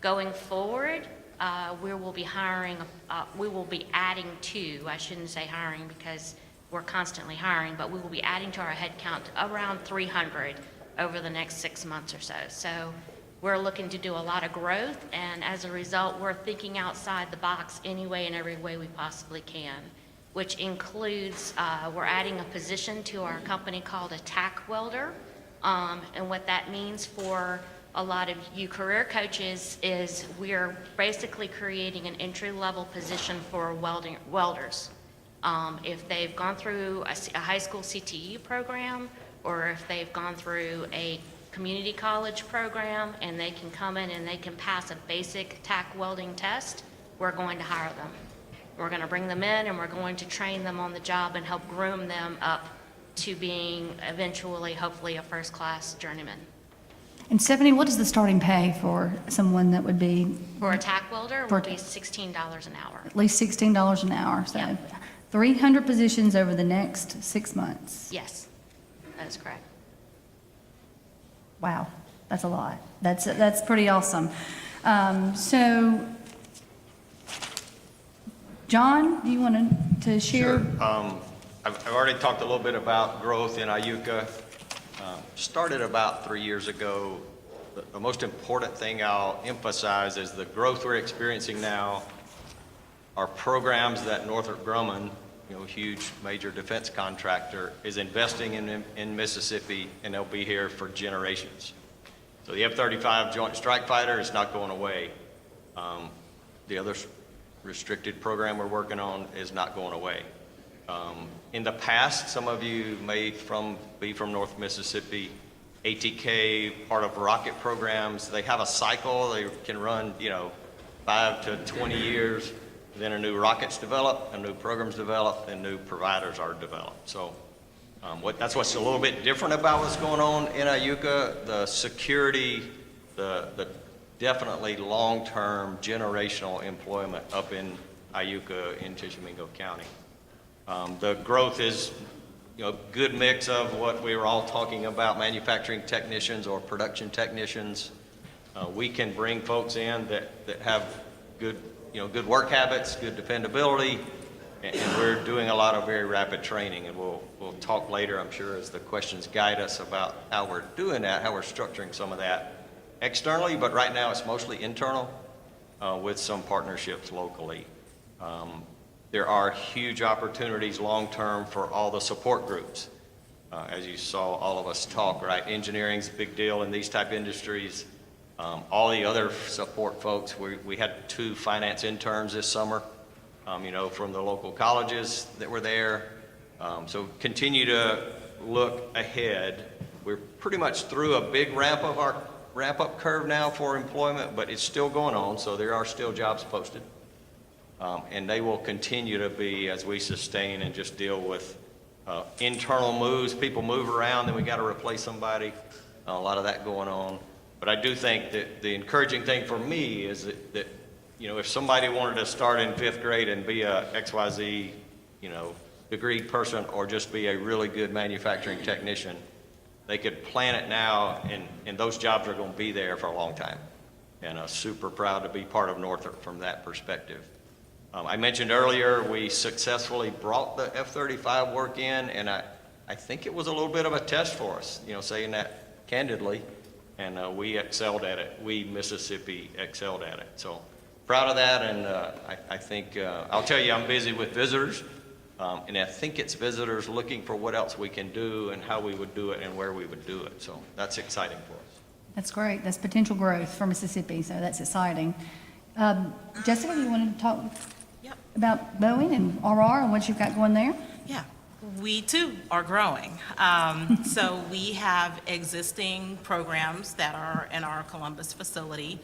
Going forward, we will be adding to, I shouldn't say hiring because we're constantly hiring, but we will be adding to our head count around 300 over the next 6 months or so. So we're looking to do a lot of growth, and as a result, we're thinking outside the box any way and every way we possibly can, which includes we're adding a position to our company called a tack welder. And what that means for a lot of you career coaches is we're basically creating an entry-level position for welders. If they've gone through a high school CTE program, or if they've gone through a community college program and they can come in and they can pass a basic tack welding test, we're going to hire them. We're going to bring them in, and we're going to train them on the job and help groom them up to being eventually, hopefully, a first-class journeyman. And Stephanie, what is the starting pay for someone that would be For a tack welder, it For will a be $16 an hour. at least $16 an hour? So Yeah. 300 positions over the next 6 months. Yes, that is correct. Wow, that's a lot. That's pretty awesome. So, John, do you want to share? Sure. I've already talked a little bit about growth in Iuka. Started about 3 years ago. The most important thing I'll emphasize is the growth we're experiencing now are programs that Northrop Grumman, huge major defense contractor, is investing in Mississippi, and they'll be here for generations. So the F-35 Joint Strike Fighter is not going away. The other restricted program we're working on is not going away. In the past, some of you may be from North Mississippi. ATK, part of rocket programs, they have a cycle. They can run, 5 to 20 years. Then a new rocket's developed, a new program's developed, and new providers are developed. So that's what's a little bit different about what's going on in Iuka. The security, the definitely long-term generational employment up in Iuka in Tishomingo County. The growth is, good mix of what we were all talking about, manufacturing technicians or production technicians. We can bring folks in that have good work habits, good dependability, and we're doing a lot of very rapid training, and we'll talk later, I'm sure, as the questions guide us about how we're doing that, how we're structuring some of that externally, but right now it's mostly internal with some partnerships locally. There are huge opportunities long-term for all the support groups. As you saw all of us talk, right? Engineering's a big deal in these type industries. All the other support folks, we had 2 finance interns this summer, from the local colleges that were there. So continue to look ahead. We're pretty much through a big ramp-up curve now for employment, but it's still going on, so there are still jobs posted. And they will continue to be as we sustain and just deal with internal moves. People move around, then we got to replace somebody. A lot of that going on. But I do think that the encouraging thing for me is that if somebody wanted to start in 5th grade and be a XYZ, degree person or just be a really good manufacturing technician, they could plan it now, and those jobs are going to be there for a long time. And super proud to be part of Northrop from that perspective. I mentioned earlier we successfully brought the F-35 work in, and I think it was a little bit of a test for us, saying that candidly, and we excelled at it. We, Mississippi, excelled at it. So proud of that, and I think, I'll tell you, I'm busy with visitors, and I think it's visitors looking for what else we can do and how we would do it and where we would do it. So that's exciting for us. That's great. That's potential growth for Mississippi, so that's exciting. Jessica, you want to talk about Boeing and RR and what you've got going there? Yeah, we too are growing. So we have existing programs that are in our Columbus facility.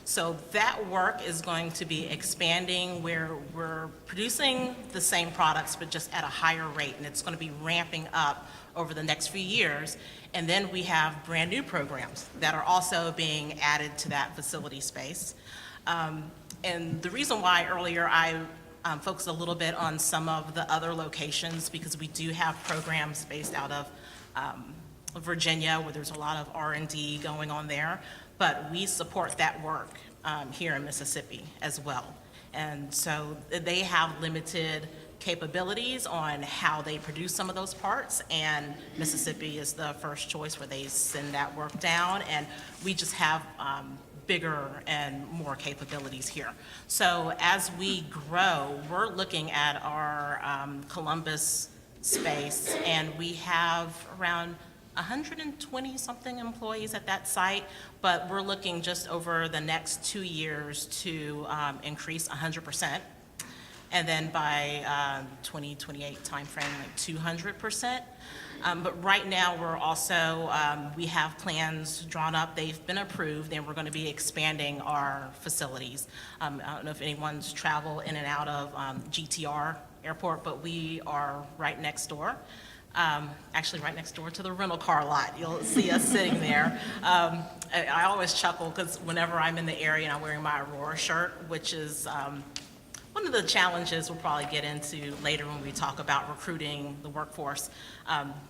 So that work is going to be expanding where we're producing the same products but just at a higher rate, and it's going to be ramping up over the next few years. And then we have brand new programs that are also being added to that facility space. And the reason why earlier I focused a little bit on some of the other locations, because we do have programs based out of Virginia where there's a lot of R&D going on there, but we support that work here in Mississippi as well. And so they have limited capabilities on how they produce some of those parts, and Mississippi is the first choice where they send that work down, and we just have bigger and more capabilities here. So as we grow, we're looking at our Columbus space, and we have around 120 something employees at that site, but we're looking just over the next 2 years to increase 100%. And then by 2028 timeframe, like 200%. But right now, we're also, we have plans drawn up, they've been approved, and we're going to be expanding our facilities. I don't know if anyone's traveled in and out of GTR Airport, but we are right next door. Actually right next door to the rental car lot. You'll see us sitting there. I always chuckle because whenever I'm in the area and I'm wearing my Aurora shirt, which is, one of the challenges we'll probably get into later when we talk about recruiting the workforce.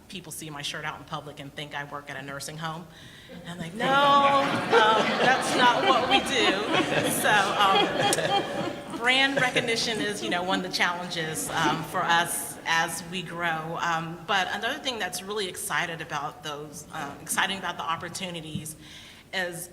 People see my shirt out in public and think I work at a nursing home. And I'm like, no, that's not what we do. So brand recognition is, one of the challenges for us as we grow. But another thing that's really exciting about the opportunities is,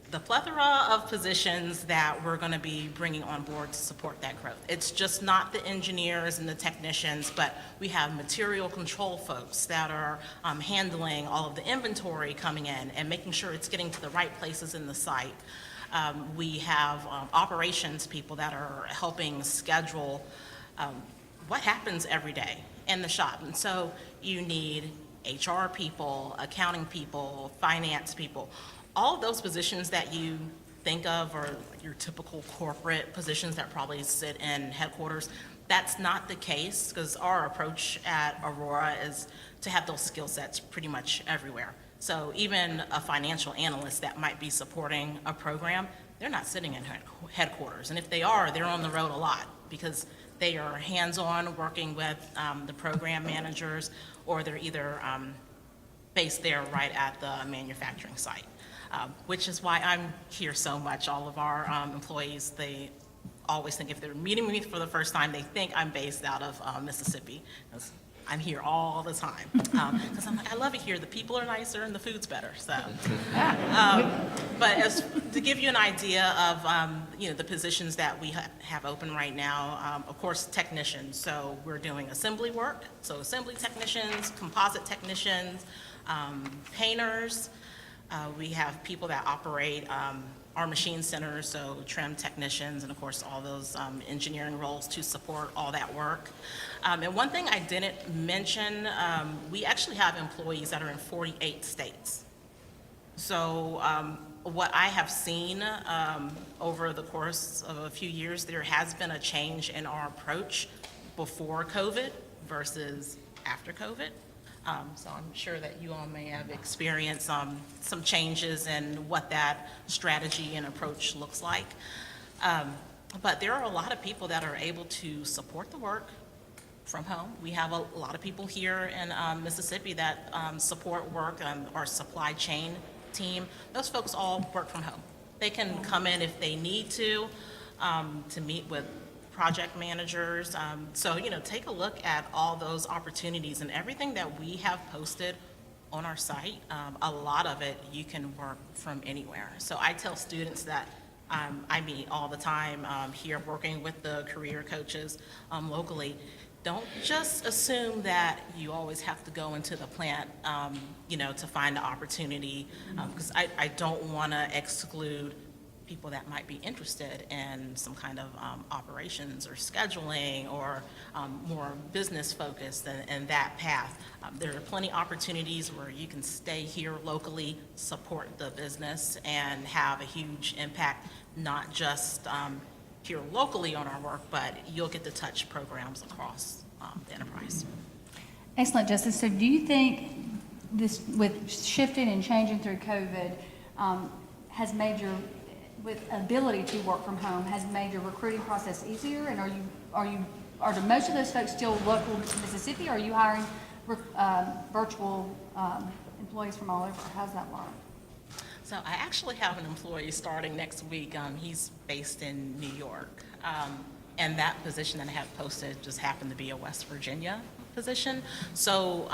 the plethora of positions that we're going to be bringing on board to support that growth. It's just not the engineers and the technicians, but we have material control folks that are handling all of the inventory coming in and making sure it's getting to the right places in the site. We have operations people that are helping schedule what happens every day in the shop. And so you need HR people, accounting people, finance people. All of those positions that you think of are your typical corporate positions that probably sit in headquarters. That's not the case, because our approach at Aurora is to have those skill sets pretty much everywhere. So even a financial analyst that might be supporting a program, they're not sitting in headquarters. And if they are, they're on the road a lot, because they are hands-on working with the program managers, or they're either based there right at the manufacturing site. Which is why I'm here so much. All of our employees, they always think, if they're meeting me for the first time, they think I'm based out of Mississippi. 'Cause I'm here all the time. Because I'm like, I love it here. The people are nicer and the food's better. So, but to give you an idea of the positions that we have open right now, of course, technicians. So we're doing assembly work. So assembly technicians, composite technicians, painters. We have people that operate our machine centers, so trim technicians, and of course all those engineering roles to support all that work. And one thing I didn't mention, we actually have employees that are in 48 states. So what I have seen over the course of a few years, there has been a change in our approach before COVID versus after COVID. So I'm sure that you all may have experienced some changes in what that strategy and approach looks like. But there are a lot of people that are able to support the work from home. We have a lot of people here in Mississippi that support work, our supply chain team. Those folks all work from home. They can come in if they need to meet with project managers. So, take a look at all those opportunities and everything that we have posted on our site. A lot of it, you can work from anywhere. So I tell students that I meet all the time here working with the career coaches locally. Don't just assume that you always have to go into the plant, to find the opportunity, because I don't want to exclude people that might be interested in some kind of operations or scheduling or more business focused and that path. There are plenty of opportunities where you can stay here locally, support the business, and have a huge impact, not just here locally on our work, but you'll get to touch programs across the enterprise. Excellent, Justice. So do you think this, with shifting and changing through COVID, has made your with ability to work from home, has made your recruiting process easier? And are most of those folks still local to Mississippi, or are you hiring virtual employees from all over? How's that work? So I actually have an employee starting next week. He's based in New York. And that position that I have posted just happened to be a West Virginia position. So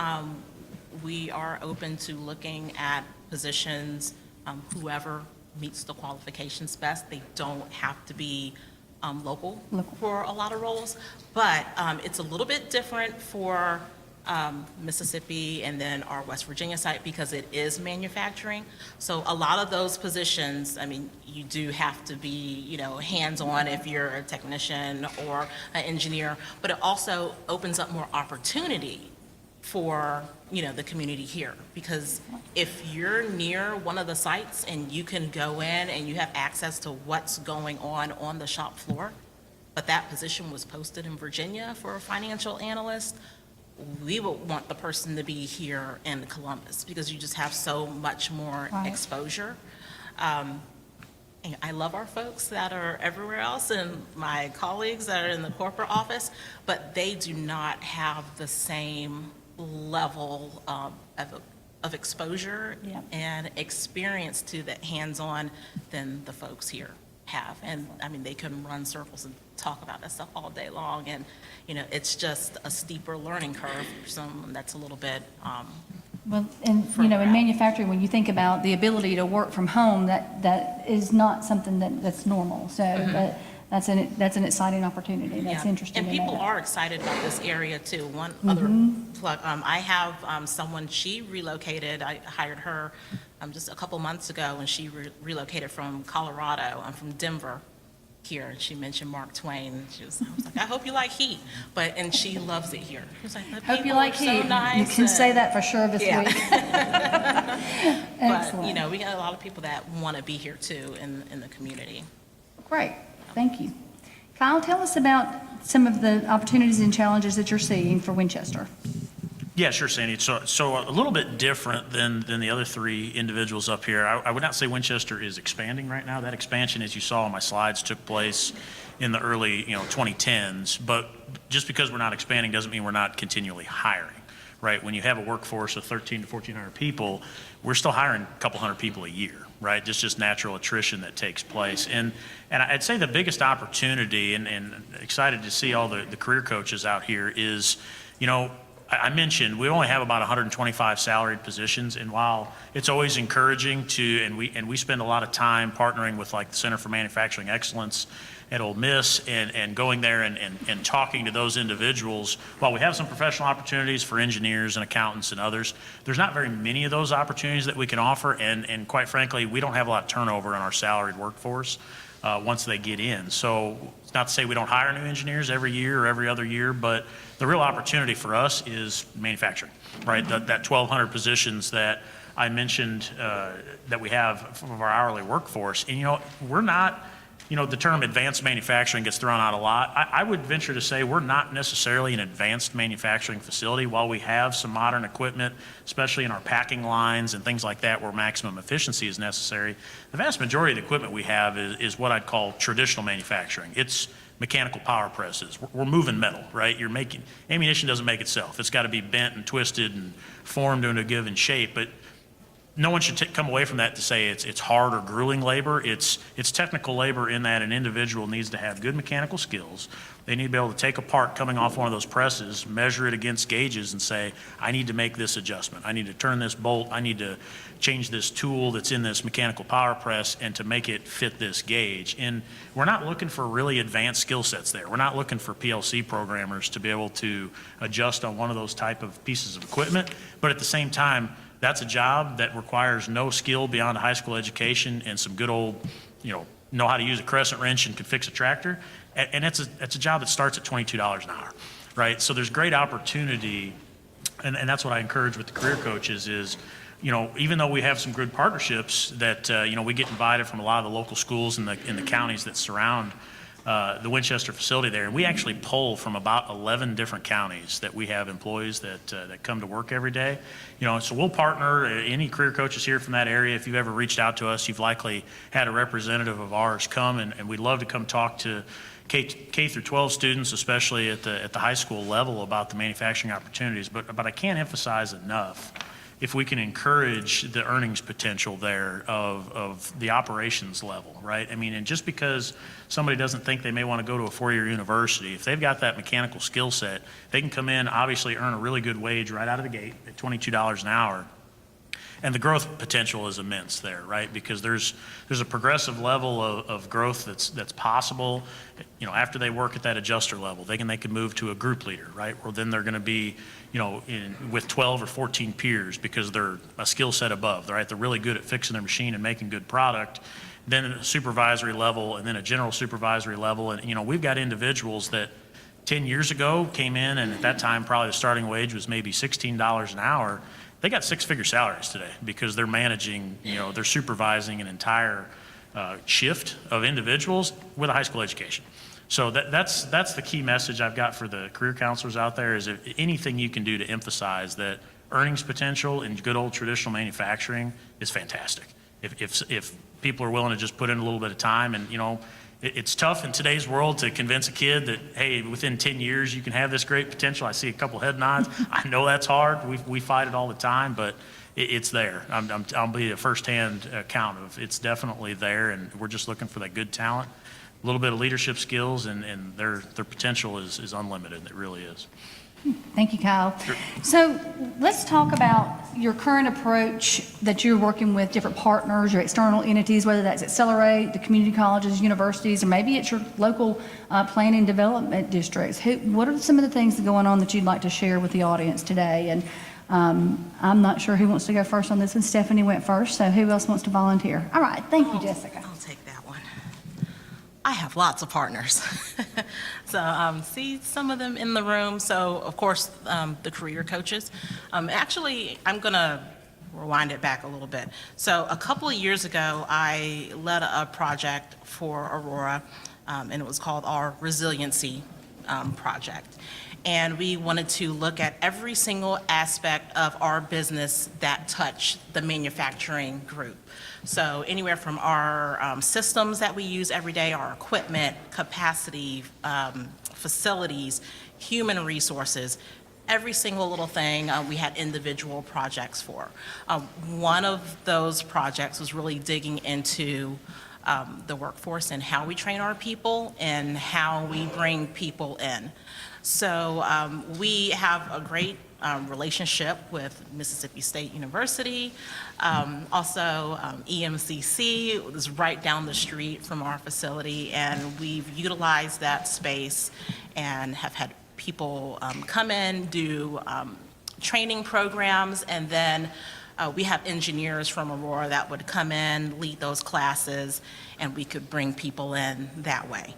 we are open to looking at positions, whoever meets the qualifications best. They don't have to be local for a lot of roles, but it's a little bit different for Mississippi and then our West Virginia site because it is manufacturing. So a lot of those positions, you do have to be, hands-on if you're a technician or an engineer, but it also opens up more opportunity for the community here, because if you're near one of the sites and you can go in and you have access to what's going on the shop floor, but that position was posted in Virginia for a financial analyst, we would want the person to be here in Columbus because you just have so much more exposure. And I love our folks that are everywhere else and my colleagues that are in the corporate office, but they do not have the same level of exposure Yep. and experience to the hands-on than the folks here have. And I mean, they can run circles and talk about that stuff all day long. And, you know, it's just a steeper learning curve for someone that's a little bit, Well, and, you know, in manufacturing, when you think about the ability to work from home, that is not something that's normal. So that's an exciting opportunity. That's Yeah. interesting And to know people that. are excited about this area too. One other plug, I have someone, she relocated, I hired her just a couple months ago, and she relocated from Colorado. I'm from Denver here, and she mentioned Mark Twain. I was like, I hope you like heat, and she loves it here. She was like, the Hope you people like are so heat. You nice. can say and- that for sure this Yeah. week. But, Excellent. you know, we got a lot of people that want to be here too in the community. Great, thank you. Kyle, tell us about some of the opportunities and challenges that you're seeing for Winchester. Yeah, sure, Sandy. So a little bit different than the other three individuals up here. I would not say Winchester is expanding right now. That expansion, as you saw on my slides, took place in the early, 2010s. But just because we're not expanding doesn't mean we're not continually hiring, right? When you have a workforce of 1,300 to 1,400 people, we're still hiring a couple hundred people a year, right? Just natural attrition that takes place. And I'd say the biggest opportunity, and excited to see all the career coaches out here is, I mentioned we only have about 125 salaried positions, and while it's always encouraging and we spend a lot of time partnering with like the Center for Manufacturing Excellence at Ole Miss and going there and talking to those individuals, while we have some professional opportunities for engineers and accountants and others, there's not very many of those opportunities that we can offer, and quite frankly, we don't have a lot of turnover in our salaried workforce once they get in. So it's not to say we don't hire new engineers every year or every other year, but the real opportunity for us is manufacturing, right? That 1,200 positions that I mentioned that we have of our hourly workforce. And, we're not, the term advanced manufacturing gets thrown out a lot. I would venture to say we're not necessarily an advanced manufacturing facility. While we have some modern equipment, especially in our packing lines and things like that where maximum efficiency is necessary, the vast majority of the equipment we have is what I'd call traditional manufacturing. It's mechanical power presses. We're moving metal, right? Ammunition doesn't make itself. It's got to be bent and twisted and formed into a given shape. But no one should come away from that to say it's hard or grueling labor. It's technical labor in that an individual needs to have good mechanical skills. They need to be able to take a part coming off one of those presses, measure it against gauges and say, I need to make this adjustment. I need to turn this bolt. I need to change this tool that's in this mechanical power press and to make it fit this gauge. And we're not looking for really advanced skill sets there. We're not looking for PLC programmers to be able to adjust on one of those type of pieces of equipment. But at the same time, that's a job that requires no skill beyond a high school education and some good old, know how to use a crescent wrench and can fix a tractor. And it's a job that starts at $22 an hour, right? So there's great opportunity, and that's what I encourage with the career coaches is, even though we have some good partnerships that, we get invited from a lot of the local schools in the counties that surround the Winchester facility there. And we actually pull from about 11 different counties that we have employees that come to work every day. So we'll partner, any career coaches here from that area. If you've ever reached out to us, you've likely had a representative of ours come, and we'd love to come talk to K through 12 students, especially at the high school level, about the manufacturing opportunities. But I can't emphasize enough, if we can encourage the earnings potential there of the operations level, right? I mean, and just because somebody doesn't think they may want to go to a four-year university, if they've got that mechanical skill set, they can come in, obviously earn a really good wage right out of the gate at $22 an hour. And the growth potential is immense there, right? Because there's a progressive level of growth that's possible. After they work at that adjuster level, they can move to a group leader, right? Where then they're going to be, with 12 or 14 peers because they're a skill set above, right? They're really good at fixing their machine and making good product. Then a supervisory level, and then a general supervisory level, and we've got individuals that 10 years ago came in, and at that time probably the starting wage was maybe $16 an hour. They got six-figure salaries today because they're managing, they're supervising an entire shift of individuals with a high school education. So that's the key message I've got for the career counselors out there is if anything you can do to emphasize that earnings potential in good old traditional manufacturing is fantastic. If people are willing to just put in a little bit of time. And, it's tough in today's world to convince a kid that, hey, within 10 years, you can have this great potential. I see a couple head nods. I know that's hard. We fight it all the time, but it's there. I'll be a firsthand account of it's definitely there, and we're just looking for that good talent, a little bit of leadership skills, and their potential is unlimited. It really is. Thank you, Kyle. Sure. So let's talk about your current approach that you're working with different partners, your external entities, whether that's Accelerate, the community colleges, universities, or maybe it's your local planning development districts. What are some of the things that are going on that you'd like to share with the audience today? And I'm not sure who wants to go first on this, and Stephanie went first, so who else wants to volunteer? All right, thank you, Jessica. I'll take that one. I have lots of partners. So see some of them in the room. So of course, the career coaches. Actually, I'm gonna rewind it back a little bit. So a couple of years ago, I led a project for Aurora, and it was called our Resiliency Project. And we wanted to look at every single aspect of our business that touched the manufacturing group. So anywhere from our systems that we use every day, our equipment, capacity, facilities, human resources, every single little thing we had individual projects for. One of those projects was really digging into the workforce and how we train our people and how we bring people in. So we have a great relationship with Mississippi State University. Also, EMCC is right down the street from our facility, and we've utilized that space and have had people come in, do training programs, and then we have engineers from Aurora that would come in, lead those classes, and we could bring people in that way.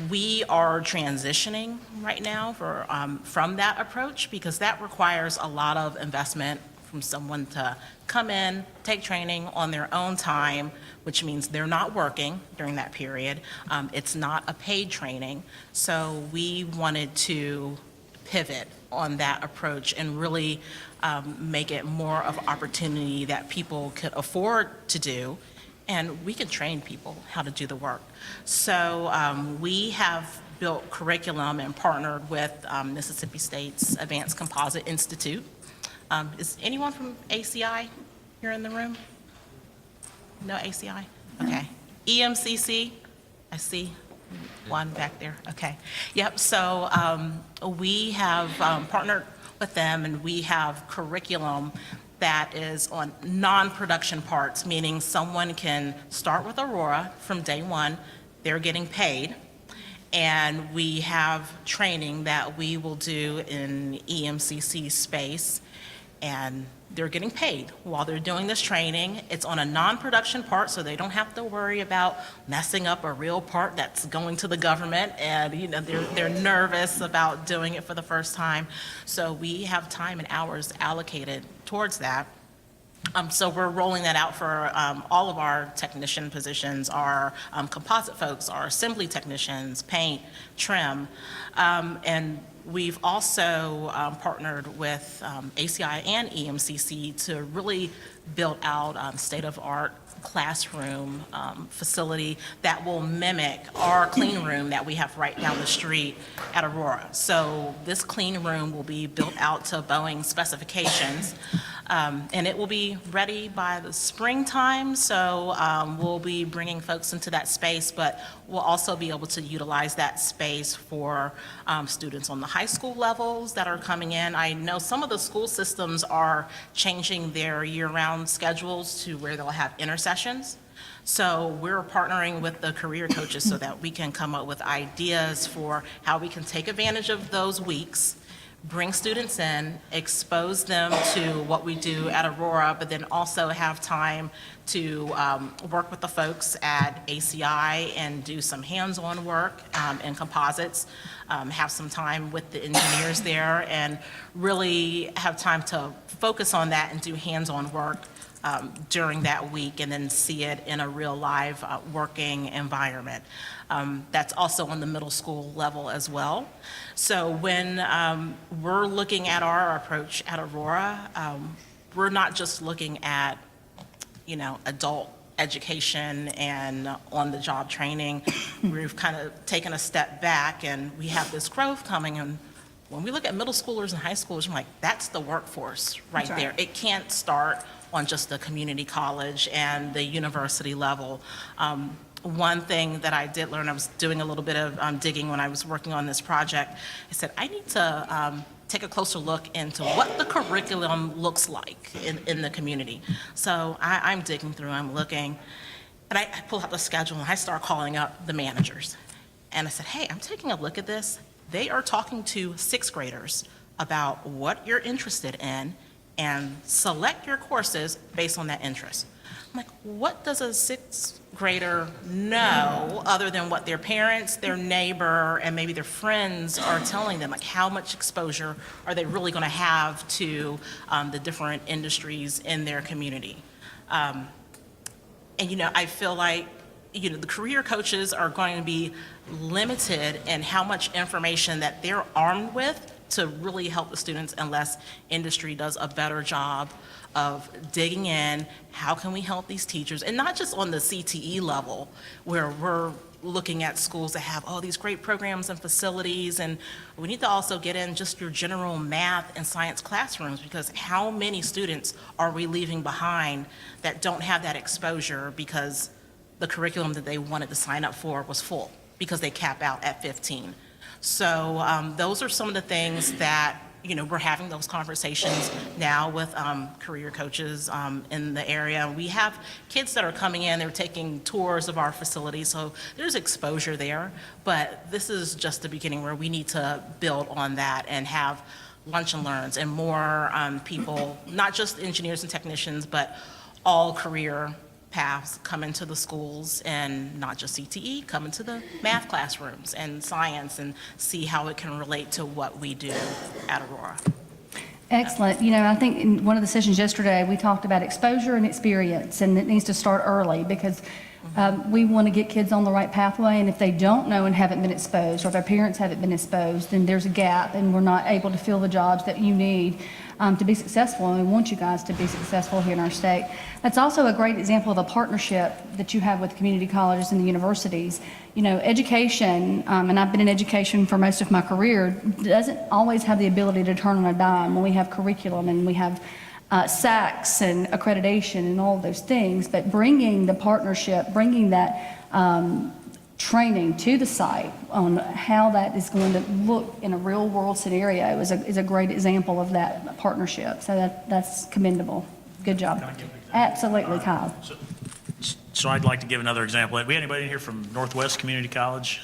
We are transitioning right now from that approach because that requires a lot of investment from someone to come in, take training on their own time, which means they're not working during that period. It's not a paid training. So we wanted to pivot on that approach and really make it more of an opportunity that people could afford to do. And we can train people how to do the work. So we have built curriculum and partnered with Mississippi State's Advanced Composite Institute. Is anyone from ACI here in the room? No ACI? Okay. EMCC? I see one back there. Okay. Yep. So we have partnered with them, and we have curriculum that is on non-production parts, meaning someone can start with Aurora from day one, they're getting paid, and we have training that we will do in EMCC space, and they're getting paid while they're doing this training. It's on a non-production part, so they don't have to worry about messing up a real part that's going to the government, and they're nervous about doing it for the first time. So we have time and hours allocated towards that. So we're rolling that out for all of our technician positions, our composite folks, our assembly technicians, paint, trim, and we've also partnered with ACI and EMCC to really build out state-of-the-art classroom facility that will mimic our clean room that we have right down the street at Aurora. So this clean room will be built out to Boeing specifications, and it will be ready by the springtime. So we'll be bringing folks into that space, but we'll also be able to utilize that space for students on the high school levels that are coming in. I know some of the school systems are changing their year-round schedules to where they'll have intersessions. So we're partnering with the career coaches so that we can come up with ideas for how we can take advantage of those weeks, bring students in, expose them to what we do at Aurora, but then also have time to work with the folks at ACI and do some hands-on work in composites, have some time with the engineers there, and really have time to focus on that and do hands-on work during that week, and then see it in a real live working environment. That's also on the middle school level as well. So when we're looking at our approach at Aurora, we're not just looking at adult education and on-the-job training. We've kind of taken a step back, and we have this growth coming. And when we look at middle schoolers and high schoolers, I'm like, that's the workforce right That's there. right. It can't start on just the community college and the university level. One thing that I did learn, I was doing a little bit of digging when I was working on this project. I said, I need to take a closer look into what the curriculum looks like in the community. So I'm digging through, I'm looking, and I pull out the schedule and I start calling up the managers. And I said, hey, I'm taking a look at this. They are talking to sixth graders about what you're interested in and select your courses based on that interest. I'm like, what does a sixth grader know other than what their parents, their neighbor, and maybe their friends are telling them? Like, how much exposure are they really going to have to the different industries in their community? And, I feel like, the career coaches are going to be limited in how much information that they're armed with to really help the students unless industry does a better job of digging in. How can we help these teachers? And not just on the CTE level, where we're looking at schools that have all these great programs and facilities, and we need to also get in just your general math and science classrooms, because how many students are we leaving behind that don't have that exposure because the curriculum that they wanted to sign up for was full, because they cap out at 15. So those are some of the things that, we're having those conversations now with career coaches in the area. We have kids that are coming in, they're taking tours of our facilities, so there's exposure there. But this is just the beginning, where we need to build on that and have lunch and learns and more people, not just engineers and technicians, but all career paths come into the schools, and not just CTE, come into the math classrooms and science, and see how it can relate to what we do at Aurora. Excellent. I think in one of the sessions yesterday, we talked about exposure and experience, and it needs to start early, because we want to get kids on the right pathway, and if they don't know and haven't been exposed, or if their parents haven't been exposed, then there's a gap, and we're not able to fill the jobs that you need to be successful, and we want you guys to be successful here in our state. That's also a great example of a partnership that you have with community colleges and the universities. Education, and I've been in education for most of my career, doesn't always have the ability to turn on a dime when we have curriculum and we have SACs and accreditation and all of those things. But bringing the partnership, bringing that training to the site on how that is going to look in a real world scenario is a great example of that partnership. So that's commendable. Good job. Can I give an example? Absolutely, Kyle. So I'd like to give another example. We anybody in here from Northwest Community College?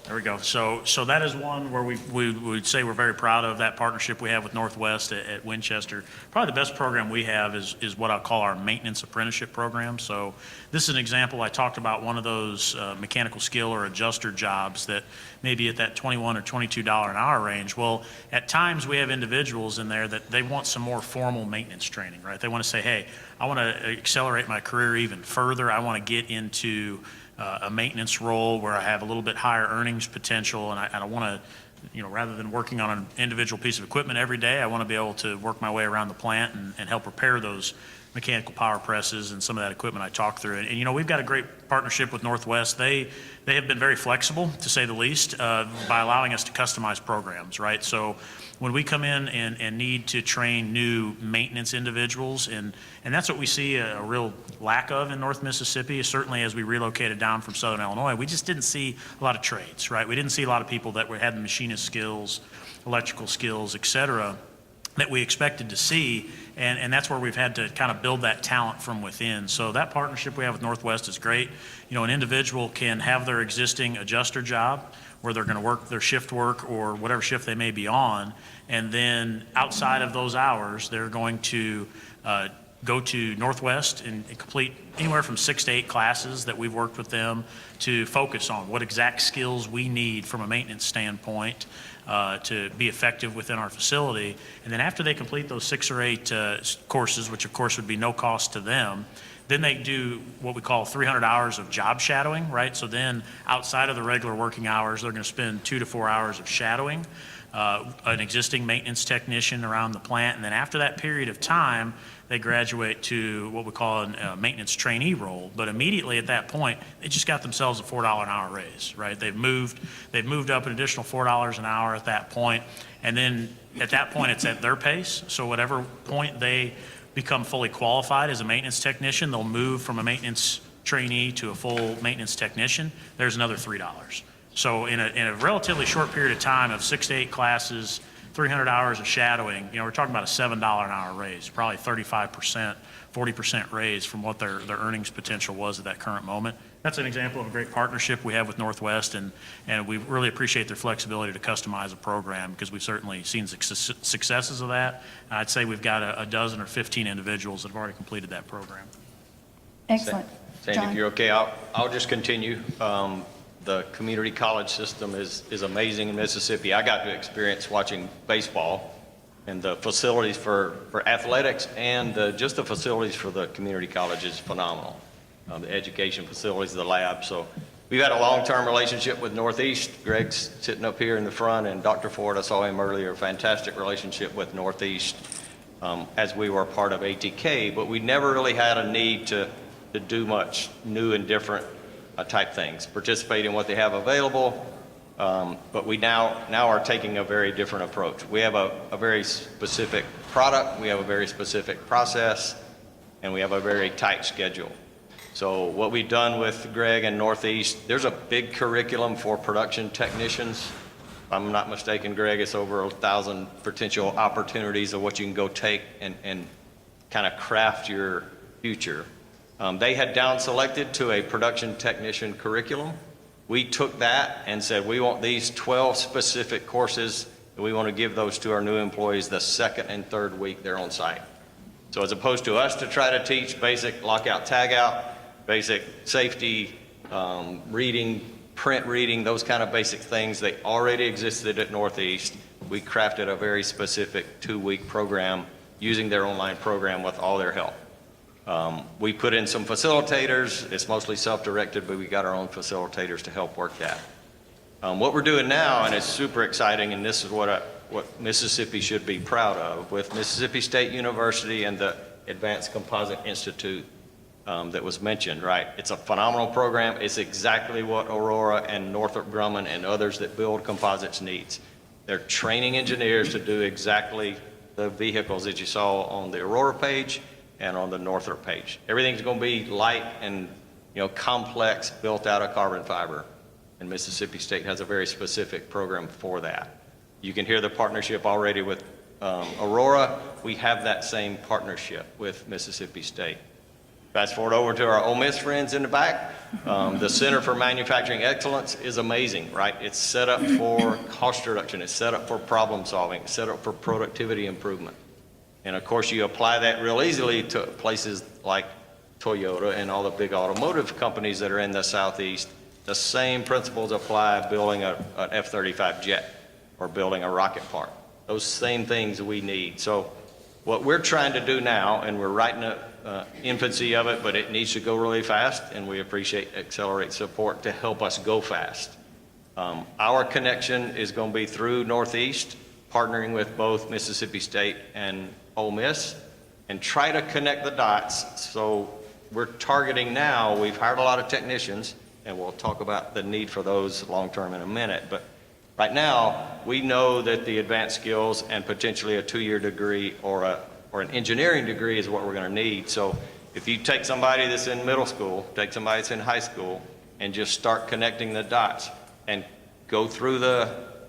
There we go. So that is one where we would say we're very proud of that partnership we have with Northwest at Winchester. Probably the best program we have is what I'll call our maintenance apprenticeship program. So this is an example. I talked about one of those mechanical skill or adjuster jobs that maybe at that $21 or $22 an hour range. Well, at times we have individuals in there that they want some more formal maintenance training, right? They want to say, hey, I want to accelerate my career even further. I want to get into a maintenance role where I have a little bit higher earnings potential, and I want to, rather than working on an individual piece of equipment every day, I want to be able to work my way around the plant and help repair those mechanical power presses and some of that equipment I talked through. And we've got a great partnership with Northwest. They have been very flexible, to say the least, by allowing us to customize programs, right? So when we come in and need to train new maintenance individuals, and that's what we see a real lack of in North Mississippi, certainly as we relocated down from Southern Illinois, we just didn't see a lot of trades, right? We didn't see a lot of people that had the machinist skills, electrical skills, et cetera, that we expected to see, and that's where we've had to kind of build that talent from within. So that partnership we have with Northwest is great. An individual can have their existing adjuster job where they're going to work their shift work or whatever shift they may be on, and then outside of those hours, they're going to go to Northwest and complete anywhere from 6 to 8 classes that we've worked with them to focus on what exact skills we need from a maintenance standpoint to be effective within our facility. And then after they complete those 6 or 8 courses, which of course would be no cost to them, then they do what we call 300 hours of job shadowing, right? So then outside of the regular working hours, they're going to spend 2 to 4 hours of shadowing an existing maintenance technician around the plant, and then after that period of time, they graduate to what we call a maintenance trainee role. But immediately at that point, they just got themselves a $4 an hour raise, right? They've moved up an additional $4 an hour at that point, and then at that point, it's at their pace. So whatever point they become fully qualified as a maintenance technician, they'll move from a maintenance trainee to a full maintenance technician. There's another $3. So in a relatively short period of time of 6 to 8 classes, 300 hours of shadowing, we're talking about a $7 an hour raise, probably 35%, 40% raise from what their earnings potential was at that current moment. That's an example of a great partnership we have with Northwest, and we really appreciate their flexibility to customize a program, because we've certainly seen successes of that. I'd say we've got a dozen or 15 individuals that have already completed that program. Excellent. Sandy, if John? you're okay, I'll just continue. The community college system is amazing in Mississippi. I got to experience watching baseball, and the facilities for athletics and just the facilities for the community college is phenomenal. The education facilities, the lab. So we've had a long-term relationship with Northeast. Greg's sitting up here in the front, and Dr. Ford, I saw him earlier, a fantastic relationship with Northeast as we were part of ATK, but we never really had a need to do much new and different type things, participate in what they have available, but we now are taking a very different approach. We have a very specific product, we have a very specific process, and we have a very tight schedule. So what we've done with Greg and Northeast, there's a big curriculum for production technicians. If I'm not mistaken, Greg, it's over 1,000 potential opportunities of what you can go take and kind of craft your future. They had down selected to a production technician curriculum. We took that and said, we want these 12 specific courses, and we want to give those to our new employees the second and third week they're on site. So as opposed to us to try to teach basic lockout, tagout, basic safety, reading, print reading, those kind of basic things, they already existed at Northeast. We crafted a very specific 2-week program using their online program with all their help. We put in some facilitators. It's mostly self-directed, but we got our own facilitators to help work that. What we're doing now, and it's super exciting, and this is what Mississippi should be proud of, with Mississippi State University and the Advanced Composite Institute that was mentioned, right? It's a phenomenal program. It's exactly what Aurora and Northrop Grumman and others that build composites needs. They're training engineers to do exactly the vehicles that you saw on the Aurora page and on the Northrop page. Everything's going to be light and complex, built out of carbon fiber. And Mississippi State has a very specific program for that. You can hear the partnership already with Aurora. We have that same partnership with Mississippi State. Fast forward over to our Ole Miss friends in the back. The Center for Manufacturing Excellence is amazing, right? It's set up for cost reduction. It's set up for problem solving. It's set up for productivity improvement. And of course, you apply that real easily to places like Toyota and all the big automotive companies that are in the Southeast. The same principles apply building an F-35 jet or building a rocket part. Those same things we need. So what we're trying to do now, and we're right in the infancy of it, but it needs to go really fast, and we appreciate Accelerate support to help us go fast. Our connection is going to be through Northeast, partnering with both Mississippi State and Ole Miss, and try to connect the dots. So we're targeting now, we've hired a lot of technicians, and we'll talk about the need for those long-term in a minute, but right now, we know that the advanced skills and potentially a 2-year degree or an engineering degree is what we're going to need. So if you take somebody that's in middle school, take somebody that's in high school, and just start connecting the dots and go through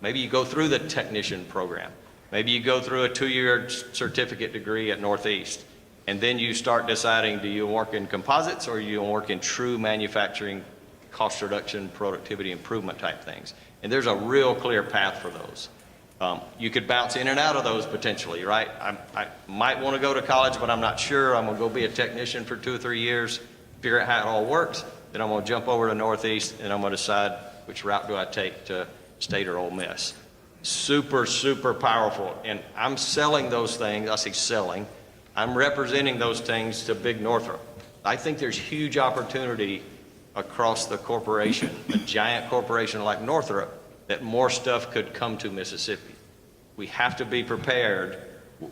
maybe you go through the technician program. Maybe you go through a 2-year certificate degree at Northeast, and then you start deciding, do you work in composites or do you work in true manufacturing, cost reduction, productivity improvement type things? And there's a real clear path for those. You could bounce in and out of those potentially, right? I might want to go to college, but I'm not sure. I'm going to go be a technician for 2 or 3 years, figure out how it all works. Then I'm going to jump over to Northeast, and I'm going to decide which route do I take to State or Ole Miss. Super, super powerful. And I'm selling those things. I say selling. I'm representing those things to Big Northrop. I think there's huge opportunity across the corporation, a giant corporation like Northrop, that more stuff could come to Mississippi. we have to be prepared.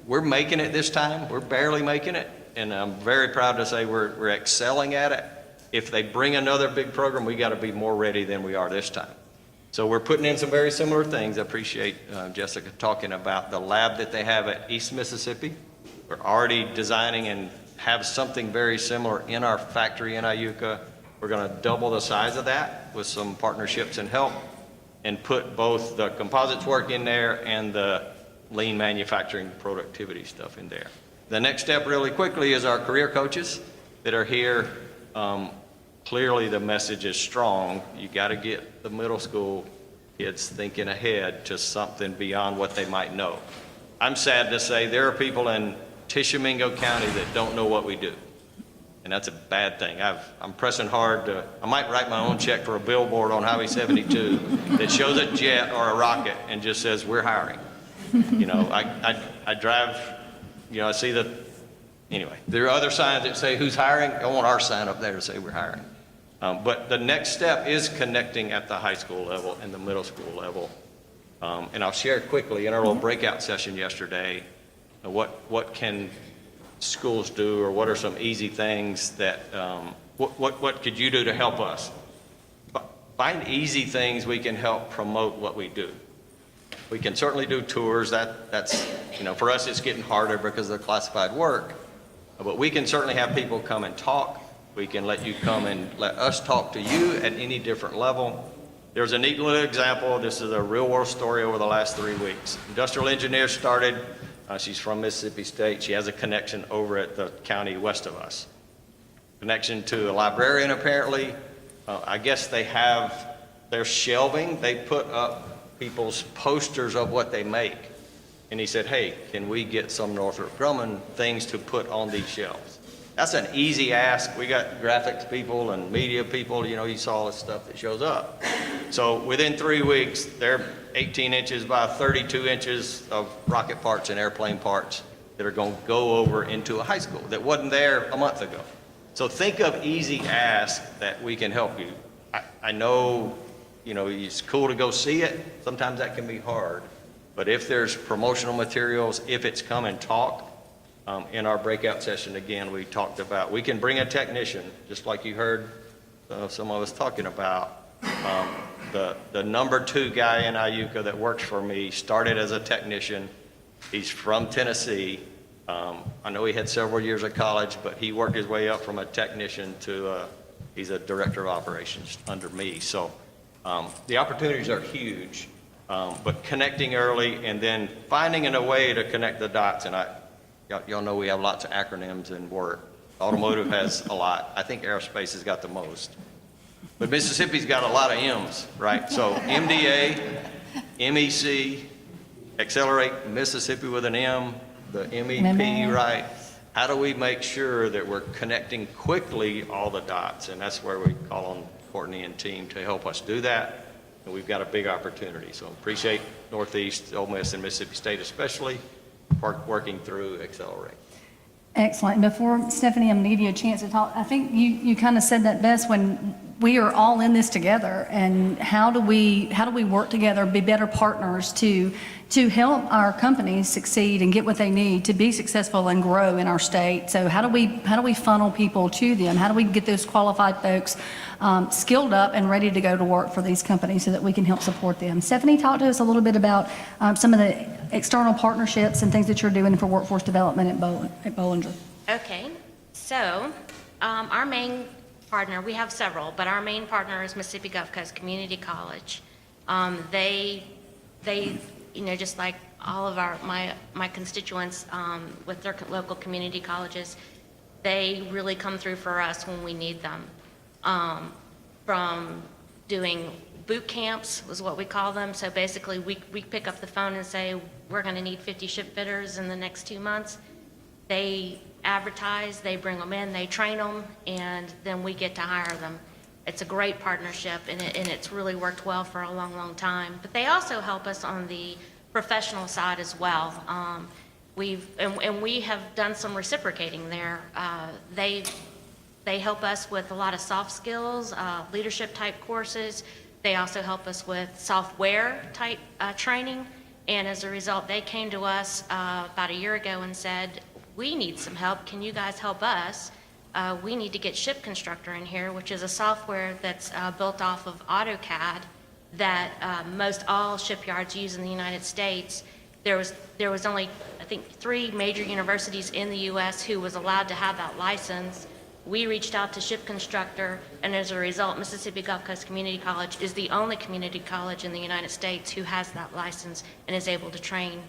We're making it this time. We're barely making it, and I'm very proud to say we're excelling at it. If they bring another big program, we got to be more ready than we are this time. So we're putting in some very similar things. I appreciate Jessica talking about the lab that they have at East Mississippi. We're already designing and have something very similar in our factory in Iuka. We're going to double the size of that with some partnerships and help, and put both the composites work in there and the lean manufacturing productivity stuff in there. The next step really quickly is our career coaches that are here. Clearly the message is strong. You got to get the middle school kids thinking ahead to something beyond what they might know. I'm sad to say there are people in Tishomingo County that don't know what we do. And that's a bad thing. I'm pressing hard I might write my own check for a billboard on Highway 72 that shows a jet or a rocket and just says, we're hiring. You know, I drive, you know, I see anyway, there are other signs that say who's hiring. I want our sign up there to say we're hiring. But the next step is connecting at the high school level and the middle school level. And I'll share quickly in our little breakout session yesterday, what can schools do, or what are some easy things that, what could you do to help us? Find easy things we can help promote what we do. We can certainly do tours. That's, you know, for us it's getting harder because of the classified work. But we can certainly have people come and talk. We can let you come and let us talk to you at any different level. There's a neat little example. This is a real world story over the last 3 weeks. Industrial engineer started. She's from Mississippi State. She has a connection over at the county west of us. Connection to a librarian, apparently. I guess they have their shelving. They put up people's posters of what they make. And he said, hey, can we get some Northrop Grumman things to put on these shelves? That's an easy ask. We got graphics people and media people. You know, you saw the stuff that shows up. So within 3 weeks, they're 18 inches by 32 inches of rocket parts and airplane parts that are going to go over into a high school that wasn't there a month ago. So think of easy asks that we can help you. I know, you know, it's cool to go see it. Sometimes that can be hard. But if there's promotional materials, if it's come and talk, in our breakout session, again, we talked about, we can bring a technician, just like you heard some of us talking about. The number 2 guy in Iuka that works for me started as a technician. He's from Tennessee. I know he had several years of college, but he worked his way up from a technician to he's a director of operations under me. So the opportunities are huge, but connecting early and then finding a way to connect the dots. And y'all know we have lots of acronyms in work. Automotive has a lot. I think aerospace has got the most. But Mississippi's got a lot of M's, right? So MDA, MEC, Accelerate Mississippi with an M, the MEP, right? How do we make sure that we're connecting quickly all the dots? And that's where we call on Courtney and team to help us do that. And we've got a big opportunity. So appreciate Northeast, Ole Miss, and Mississippi State especially working through Accelerate. Excellent. Before, Stephanie, I'm going to give you a chance to talk. I think you kind of said that best when we are all in this together, and how do we work together, be better partners to help our companies succeed and get what they need to be successful and grow in our state. So how do we funnel people to them? How do we get those qualified folks skilled up and ready to go to work for these companies so that we can help support them? Stephanie, talk to us a little bit about some of the external partnerships and things that you're doing for workforce development at Bollinger. Okay, so our main partner, we have several, but our main partner is Mississippi Gulf Coast Community College. They, you know, just like all of my constituents with their local community colleges, they really come through for us when we need them. From doing boot camps was what we call them. So basically we pick up the phone and say, we're going to need 50 ship fitters in the next 2 months. They advertise, they bring them in, they train them, and then we get to hire them. It's a great partnership, and it's really worked well for a long, long time. But they also help us on the professional side as well. We have done some reciprocating there. They help us with a lot of soft skills, leadership type courses. They also help us with software type training, And as a result, they came to us about a year ago and said, we need some help. Can you guys help us? We need to get Ship Constructor in here, which is a software that's built off of AutoCAD that most all shipyards use in the United States. There was only, I think, 3 major universities in the U.S. who was allowed to have that license. We reached out to Ship Constructor, and as a result, Mississippi Gulf Coast Community College is the only community college in the United States who has that license and is able to train,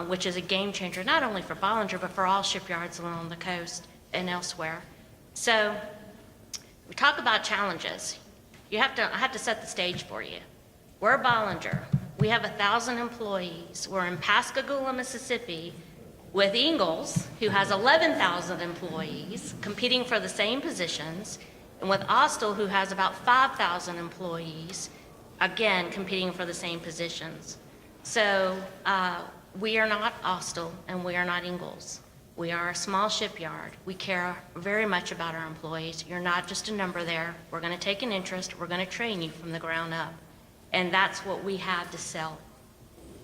which is a game changer, not only for Bollinger, but for all shipyards along the coast and elsewhere. So we talk about challenges. I have to set the stage for you. We're Bollinger. We have 1,000 employees. We're in Pascagoula, Mississippi, with Ingalls, who has 11,000 employees competing for the same positions, and with Austell, who has about 5,000 employees, again, competing for the same positions. So we are not Austell and we are not Ingalls. We are a small shipyard. We care very much about our employees. You're not just a number there. We're going to take an interest. We're going to train you from the ground up. And that's what we have to sell.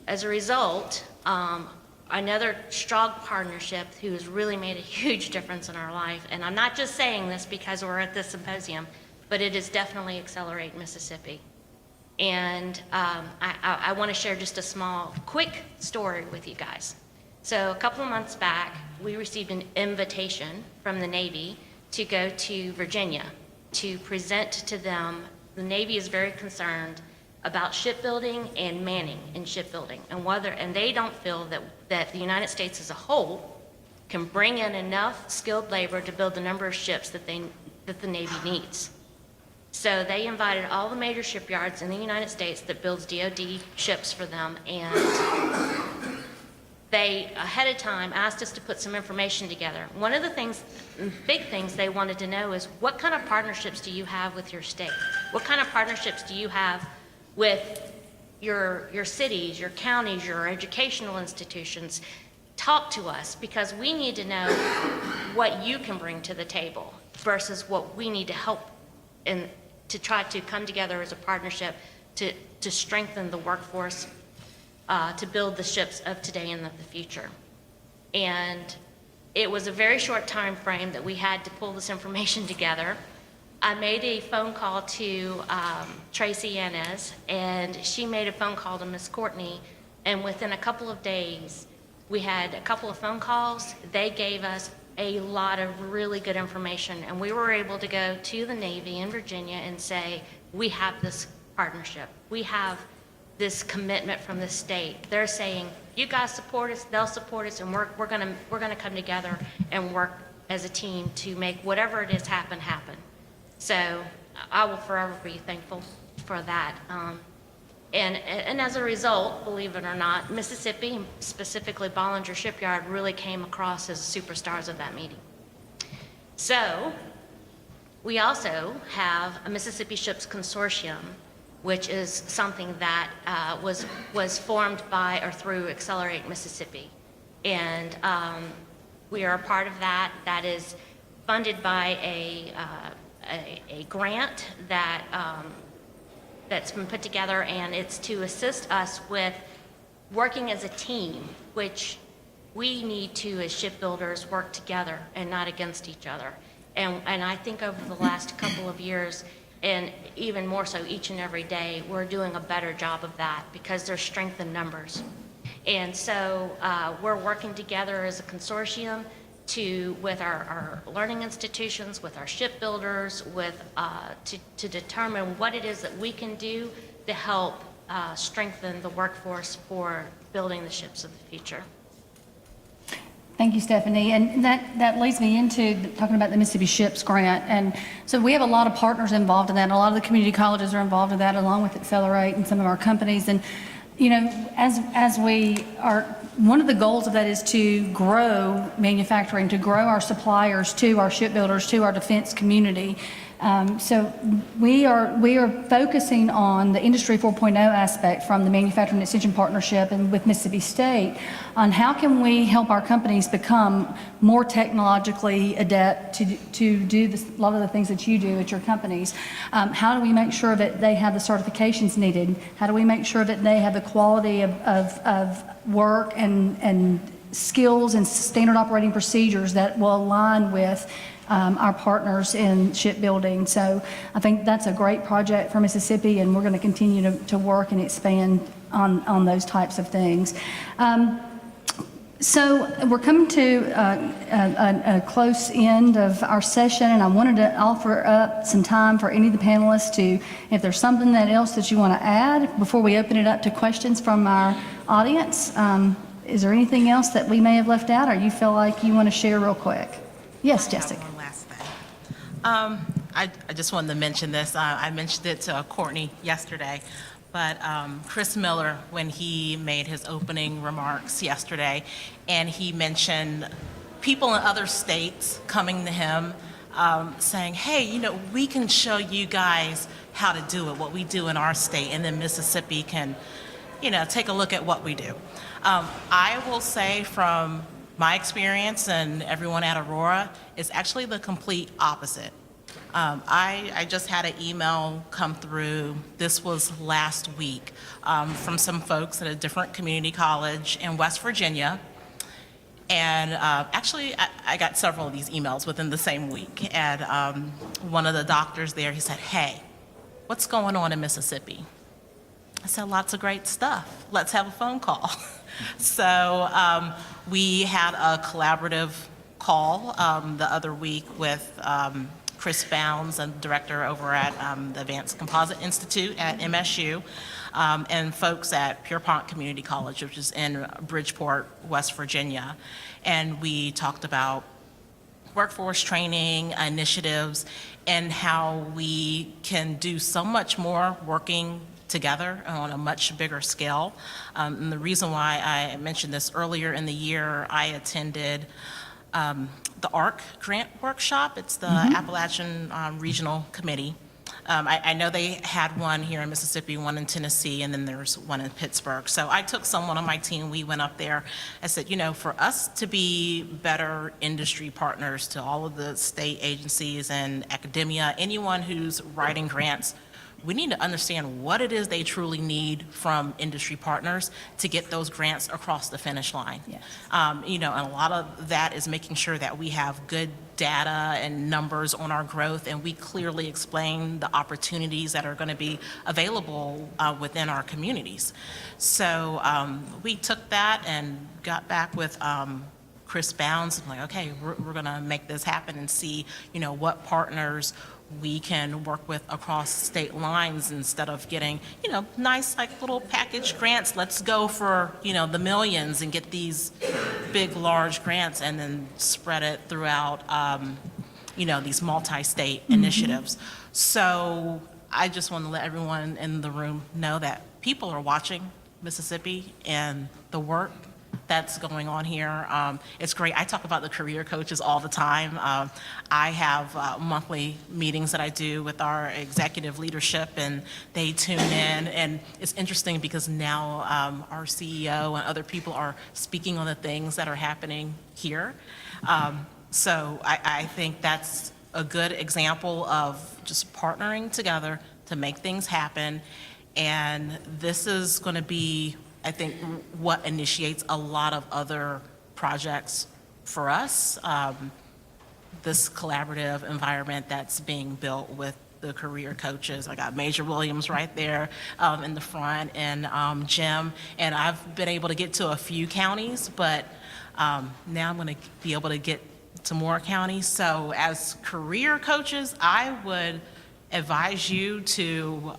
As a result, another strong partnership who has really made a huge difference in our life, and I'm not just saying this because we're at this symposium, but it is definitely Accelerate Mississippi. And I want to share just a small, quick story with you guys. So a couple of months back, we received an invitation from the Navy to go to Virginia to present to them. The Navy is very concerned about shipbuilding and manning in shipbuilding, and they don't feel that the United States as a whole can bring in enough skilled labor to build the number of ships that the Navy needs. So they invited all the major shipyards in the United States that builds DoD ships for them, and they ahead of time asked us to put some information together. One of the big things they wanted to know is, what kind of partnerships do you have with your state? What kind of partnerships do you have with your cities, your counties, your educational institutions? Talk to us, because we need to know what you can bring to the table versus what we need to help in to try to come together as a partnership to strengthen the workforce, to build the ships of today and of the future. And it was a very short time frame that we had to pull this information together. I made a phone call to Tracy Yanez, and she made a phone call to Miss Courtney, and within a couple of days, we had a couple of phone calls. They gave us a lot of really good information, and we were able to go to the Navy in Virginia and say, we have this partnership. We have this commitment from the state. They're saying, you guys support us, they'll support us, and we're gonna come together and work as a team to make whatever it is happen. So I will forever be thankful for that. And as a result, believe it or not, Mississippi, specifically Bollinger Shipyard, really came across as superstars of that meeting. So we also have a Mississippi Ships Consortium, which is something that was formed by or through Accelerate Mississippi. And we are a part of that. That is funded by a grant that that's been put together, and it's to assist us with working as a team, which we need to, as shipbuilders, work together and not against each other. And I think over the last couple of years, and even more so each and every day, we're doing a better job of that because there's strength in numbers. And so we're working together as a consortium with our learning institutions, with our shipbuilders, to determine what it is that we can do to help strengthen the workforce for building the ships of the future. Thank you, Stephanie. And that leads me into talking about the Mississippi Ships Grant. And so we have a lot of partners involved in that. And a lot of the community colleges are involved in that, along with Accelerate and some of our companies. And, you know, as we are, one of the goals of that is to grow manufacturing, to grow our suppliers to our shipbuilders, to our defense community. So we are focusing on the Industry 4.0 aspect from the Manufacturing Extension Partnership and with Mississippi State on how can we help our companies become more technologically adept to do a lot of the things that you do at your companies. How do we make sure that they have the certifications needed? How do we make sure that they have the quality of work and skills and standard operating procedures that will align with our partners in shipbuilding? So I think that's a great project for Mississippi, and we're going to continue to work and expand on those types of things. So we're coming to a close end of our session, and I wanted to offer up some time for any of the panelists to, if there's something else that you want to add before we open it up to questions from our audience. Is there anything else that we may have left out, or you feel like you want to share real quick? Yes, Jessica. One last thing. I just wanted to mention this. I mentioned it to Courtney yesterday, but Chris Miller, when he made his opening remarks yesterday, and he mentioned people in other states coming to him saying, hey, we can show you guys how to do it, what we do in our state, and then Mississippi can, take a look at what we do. I will say from my experience and everyone at Aurora is actually the complete opposite. I just had an email come through, this was last week, from some folks at a different community college in West Virginia. And actually, I got several of these emails within the same week. And one of the doctors there, he said, hey, what's going on in Mississippi? I said, lots of great stuff. Let's have a phone call. So we had a collaborative call the other week with Chris Bounds, a director over at the Advanced Composite Institute at MSU, and folks at Pierpont Community College, which is in Bridgeport, West Virginia. And we talked about workforce training initiatives and how we can do so much more working together on a much bigger scale. And the reason why I mentioned this earlier in the year, I attended the ARC grant workshop. It's the Appalachian Regional Committee. I know they had one here in Mississippi, one in Tennessee, and then there's one in Pittsburgh. So I took someone on my team, we went up there. I said, for us to be better industry partners to all of the state agencies and academia, anyone who's writing grants, we need to understand what it is they truly need from industry partners to get those grants across the finish line. Yes. And a lot of that is making sure that we have good data and numbers on our growth, and we clearly explain the opportunities that are going to be available within our communities. So we took that and got back with Chris Bounds. I'm like, okay, we're going to make this happen and see, what partners we can work with across state lines instead of getting, nice little package grants. Let's go for, the millions and get these big, large grants and then spread it throughout, these multi-state initiatives. So I just want to let everyone in the room know that people are watching Mississippi and the work that's going on here. It's great. I talk about the career coaches all the time. I have monthly meetings that I do with our executive leadership, and they tune in. And it's interesting because now our CEO and other people are speaking on the things that are happening here. So I think that's a good example of just partnering together to make things happen. And this is going to be, I think, what initiates a lot of other projects for us, this collaborative environment that's being built with the career coaches. I got Major Williams right there in the front, and Jim, and I've been able to get to a few counties, but now I'm going to be able to get to more counties. So as career coaches, I would advise you to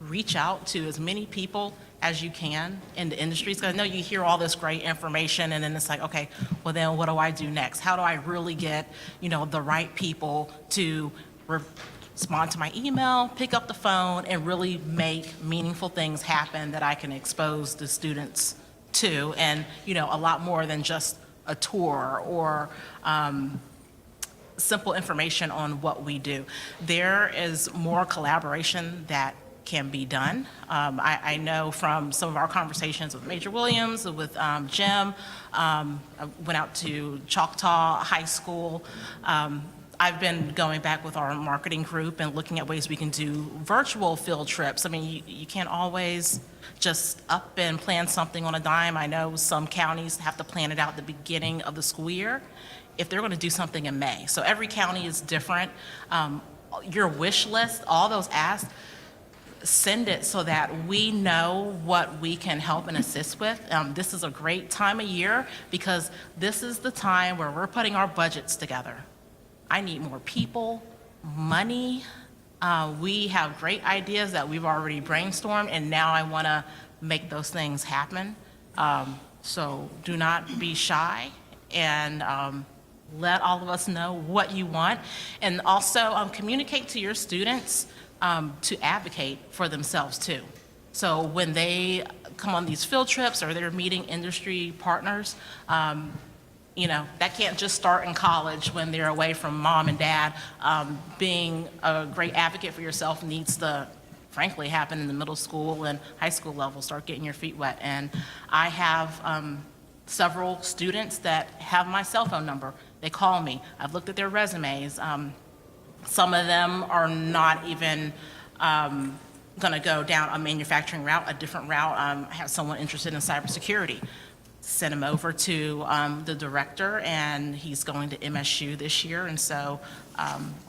reach out to as many people as you can in the industries. Because I know you hear all this great information, and then it's like, okay, well then what do I do next? How do I really get, the right people to respond to my email, pick up the phone, and really make meaningful things happen that I can expose the students to, and a lot more than just a tour or simple information on what we do. There is more collaboration that can be done. I know from some of our conversations with Major Williams, with Jim, I went out to Choctaw High School. I've been going back with our marketing group and looking at ways we can do virtual field trips. I mean, you can't always just up and plan something on a dime. I know some counties have to plan it out at the beginning of the school year if they're going to do something in May. So every county is different. Your wish list, all those asks, send it so that we know what we can help and assist with. This is a great time of year because this is the time where we're putting our budgets together. I need more people, money. We have great ideas that we've already brainstormed, and now I want to make those things happen. So do not be shy, and let all of us know what you want. And also communicate to your students to advocate for themselves too. So when they come on these field trips or they're meeting industry partners, you know, that can't just start in college when they're away from mom and dad. Being a great advocate for yourself needs to, frankly, happen in the middle school and high school level. Start getting your feet wet. And I have several students that have my cell phone number. They call me. I've looked at their resumes. Some of them are not even going to go down a manufacturing route, a different route. I have someone interested in cybersecurity. Sent him over to the director, and he's going to MSU this year, and so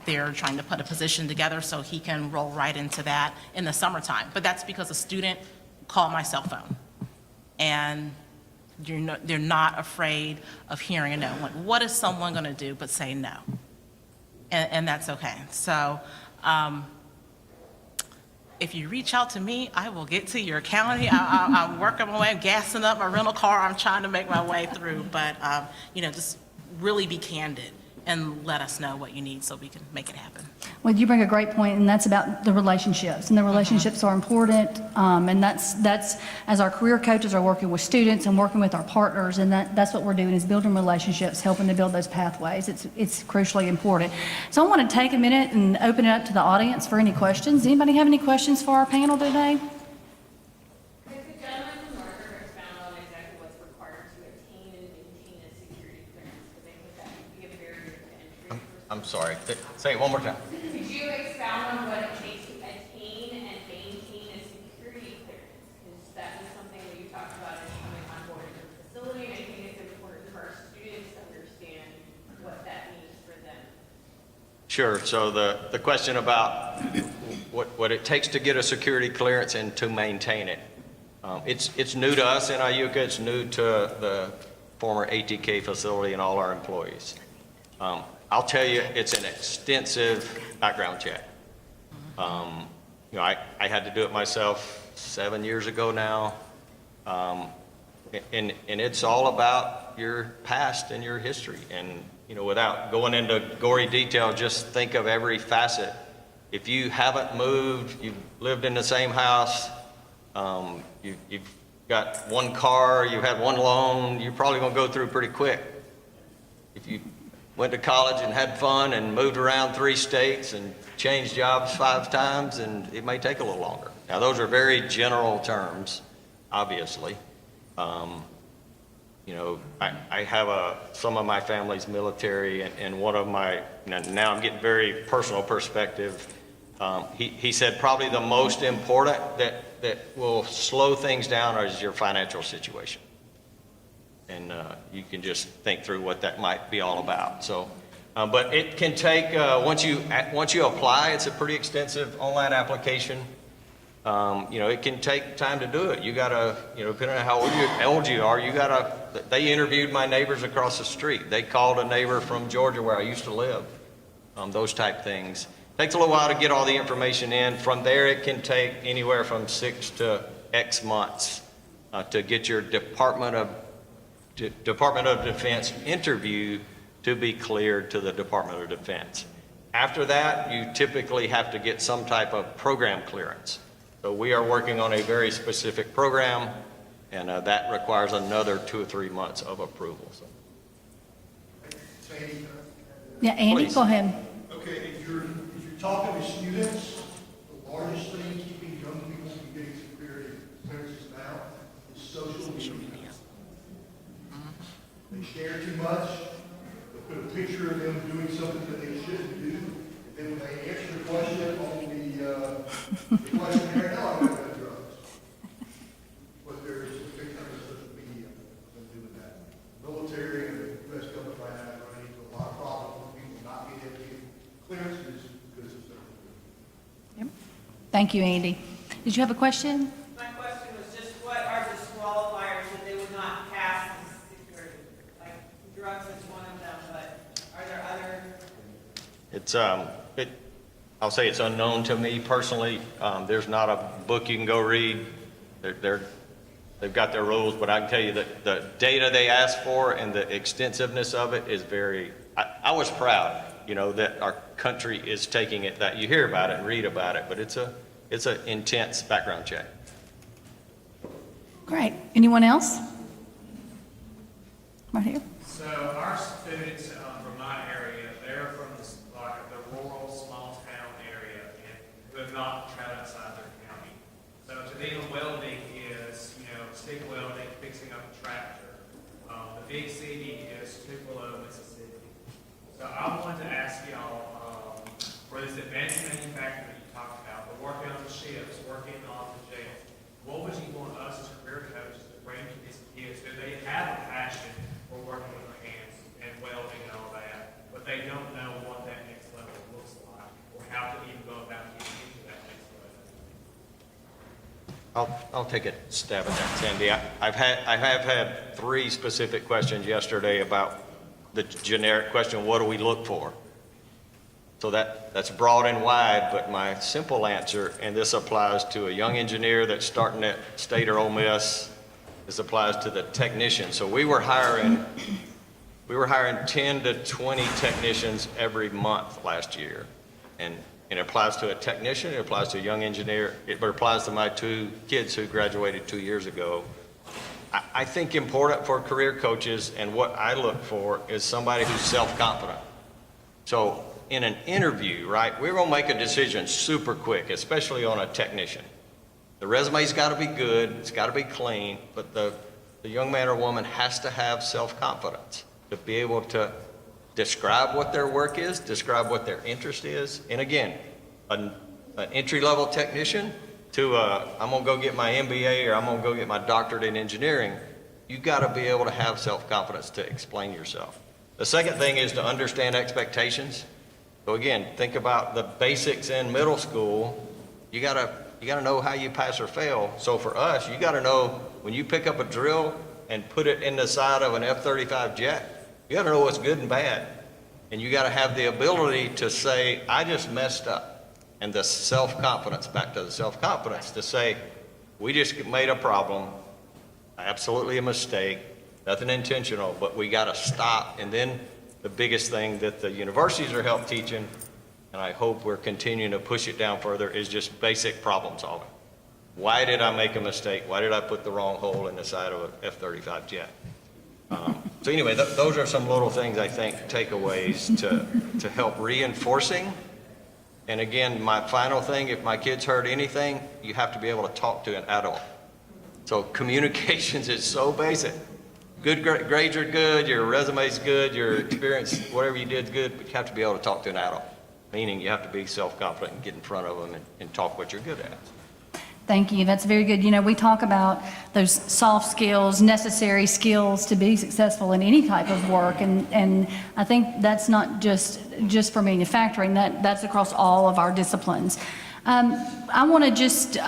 they're trying to put a position together so he can roll right into that in the summertime. But that's because a student called my cell phone, and they're not afraid of hearing a no. Like, what is someone going to do but say no? And that's okay. So if you reach out to me, I will get to your county. I'm working my way, I'm gassing up my rental car. I'm trying to make my way through. But, you know, just really be candid and let us know what you need so we can make it happen. Well, you bring a great point, and that's about the relationships, and the relationships are important, and that's as our career coaches are working with students and working with our partners, and that's what we're doing, is building relationships, helping to build those pathways. It's crucially important. So I want to take a minute and open it up to the audience for any questions. Anybody have any questions for our panel today? Could the gentleman from Northern expound on exactly what's required to obtain and maintain a security clearance? Because I think that would be a barrier to entry. I'm sorry. Say it one more time. Could you expound on what it takes to attain and maintain a security clearance? Because that is something that you talked about as coming on board in your facility, and I think it's important for our students to understand what that means for them. Sure. So the question about what it takes to get a security clearance and to maintain it. It's new to us in IUCA. It's new to the former ATK facility and all our employees. I'll tell you, it's an extensive background check. You know, I had to do it myself 7 years ago now. And it's all about your past and your history. And, you know, without going into gory detail, just think of every facet. If you haven't moved, you've lived in the same house, you've got one car, you've had one loan, you're probably gonna go through pretty quick. If you went to college and had fun and moved around 3 states and changed jobs 5 times, and it may take a little longer. Now, those are very general terms, obviously. You know, I have some of my family's military, and one of my, now I'm getting very personal perspective. He said probably the most important that will slow things down is your financial situation. And you can just think through what that might be all about. So, but it can take, once you apply, it's a pretty extensive online application. You know, it can take time to do it. You gotta, you know, depending on how old you are, you gotta, they interviewed my neighbors across the street. They called a neighbor from Georgia where I used to live. Those type things. Takes a little while to get all the information in. From there, it can take anywhere from 6 to X months to get your Department of Defense interview to be cleared to the Department of Defense. After that, you typically have to get some type of program clearance. So we are working on a very specific program, and that requires another 2 or 3 months of approval. So. Yeah, Andy, Please. go ahead. Okay, if you're talking to students, the largest thing keeping young people from getting security clearances now is social media. They share too much, they put a picture of them doing something that they shouldn't do, and then when they answer the question on the questionnaire, no, I don't have drugs. But there's a big time of social media that's doing that. Military and the U.S. government right now is running into a lot of problems with people not being able to get clearances because of social media. Thank you, Andy. Did you have a question? My question was just what are disqualifiers that they would not pass the security? Like drugs is one of them, but are there other? It's, I'll say it's unknown to me personally. There's not a book you can go read. They've got their rules, but I can tell you that the data they ask for and the extensiveness of it is very, I was proud, that our country is taking it, that you hear about it and read about it, but it's an intense background check. Great. Anyone else? Right here. So our students from my area, they're from the rural, small town area and who have not traveled outside their county. So to them, welding is, stick welding, fixing up a tractor. The big city is Tupelo, Mississippi. So I wanted to ask y'all, for this advanced manufacturing that you talked about, the working on the ships, working on the jails, what would you want us as career coaches to bring to these kids? Do they have a passion for working with their hands and welding and all that, but they don't know what that next level looks like or how to even go about getting into that next level? I'll take a stab at that, Sandy. I have had 3 specific questions yesterday about the generic question, what do we look for? So that's broad and wide, but my simple answer, and this applies to a young engineer that's starting at State or Ole Miss, this applies to the technician. So we were hiring 10 to 20 technicians every month last year. And it applies to a technician, it applies to a young engineer, it applies to my 2 kids who graduated 2 years ago. I think important for career coaches and what I look for is somebody who's self-confident. So in an interview, right, we're gonna make a decision super quick, especially on a technician. The resume's gotta be good, it's gotta be clean, but the young man or woman has to have self-confidence to be able to describe what their work is, describe what their interest is. And again, an entry-level technician to I'm gonna go get my MBA or I'm gonna go get my doctorate in engineering, you gotta be able to have self-confidence to explain yourself. The second thing is to understand expectations. So again, think about the basics in middle school. You gotta know how you pass or fail. So for us, you gotta know when you pick up a drill and put it in the side of an F-35 jet, you gotta know what's good and bad. And you gotta have the ability to say, I just messed up. And the self-confidence, back to the self-confidence, to say, we just made a problem, absolutely a mistake, nothing intentional, but we gotta stop. And then the biggest thing that the universities are help teaching, and I hope we're continuing to push it down further, is just basic problem solving. Why did I make a mistake? Why did I put the wrong hole in the side of an F-35 jet? So anyway, those are some little things I think takeaways to help reinforcing. And again, my final thing, if my kids heard anything, you have to be able to talk to an adult. So communications is so basic. Good grades are good, your resume's good, your experience, whatever you did is good, but you have to be able to talk to an adult. Meaning you have to be self-confident and get in front of them and talk what you're good at. Thank you. That's very good. We talk about those soft skills, necessary skills to be successful in any type of work. And I think that's not just for manufacturing, that's across all of our disciplines. I want to just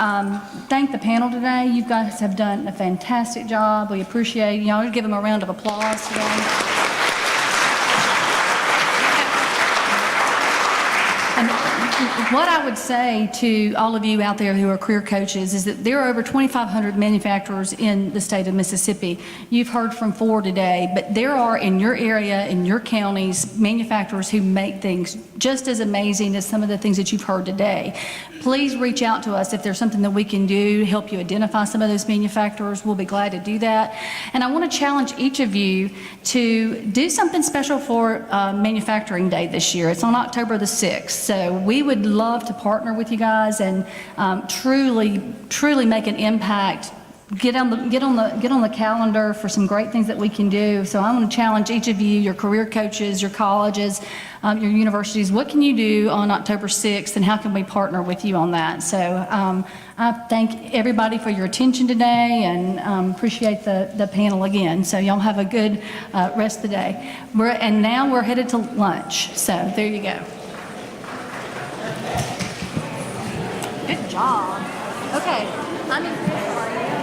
thank the panel today. You guys have done a fantastic job. We appreciate y'all. Give them a round of applause today. And what I would say to all of you out there who are career coaches is that there are over 2,500 manufacturers in the state of Mississippi. You've heard from 4 today, but there are in your area, in your counties, manufacturers who make things just as amazing as some of the things that you've heard today. please reach out to us if there's something that we can do to help you identify some of those manufacturers. We'll be glad to do that. And I want to challenge each of you to do something special for Manufacturing Day this year. It's on October the 6th. So we would love to partner with you guys and truly make an impact. Get on the calendar for some great things that we can do. So I want to challenge each of you, your career coaches, your colleges, your universities. What can you do on October 6th, and how can we partner with you on that? So I thank everybody for your attention today, and appreciate the panel again. So y'all have a good rest of the day. And now we're headed to lunch. So there you go. Good job. Okay, I'm in.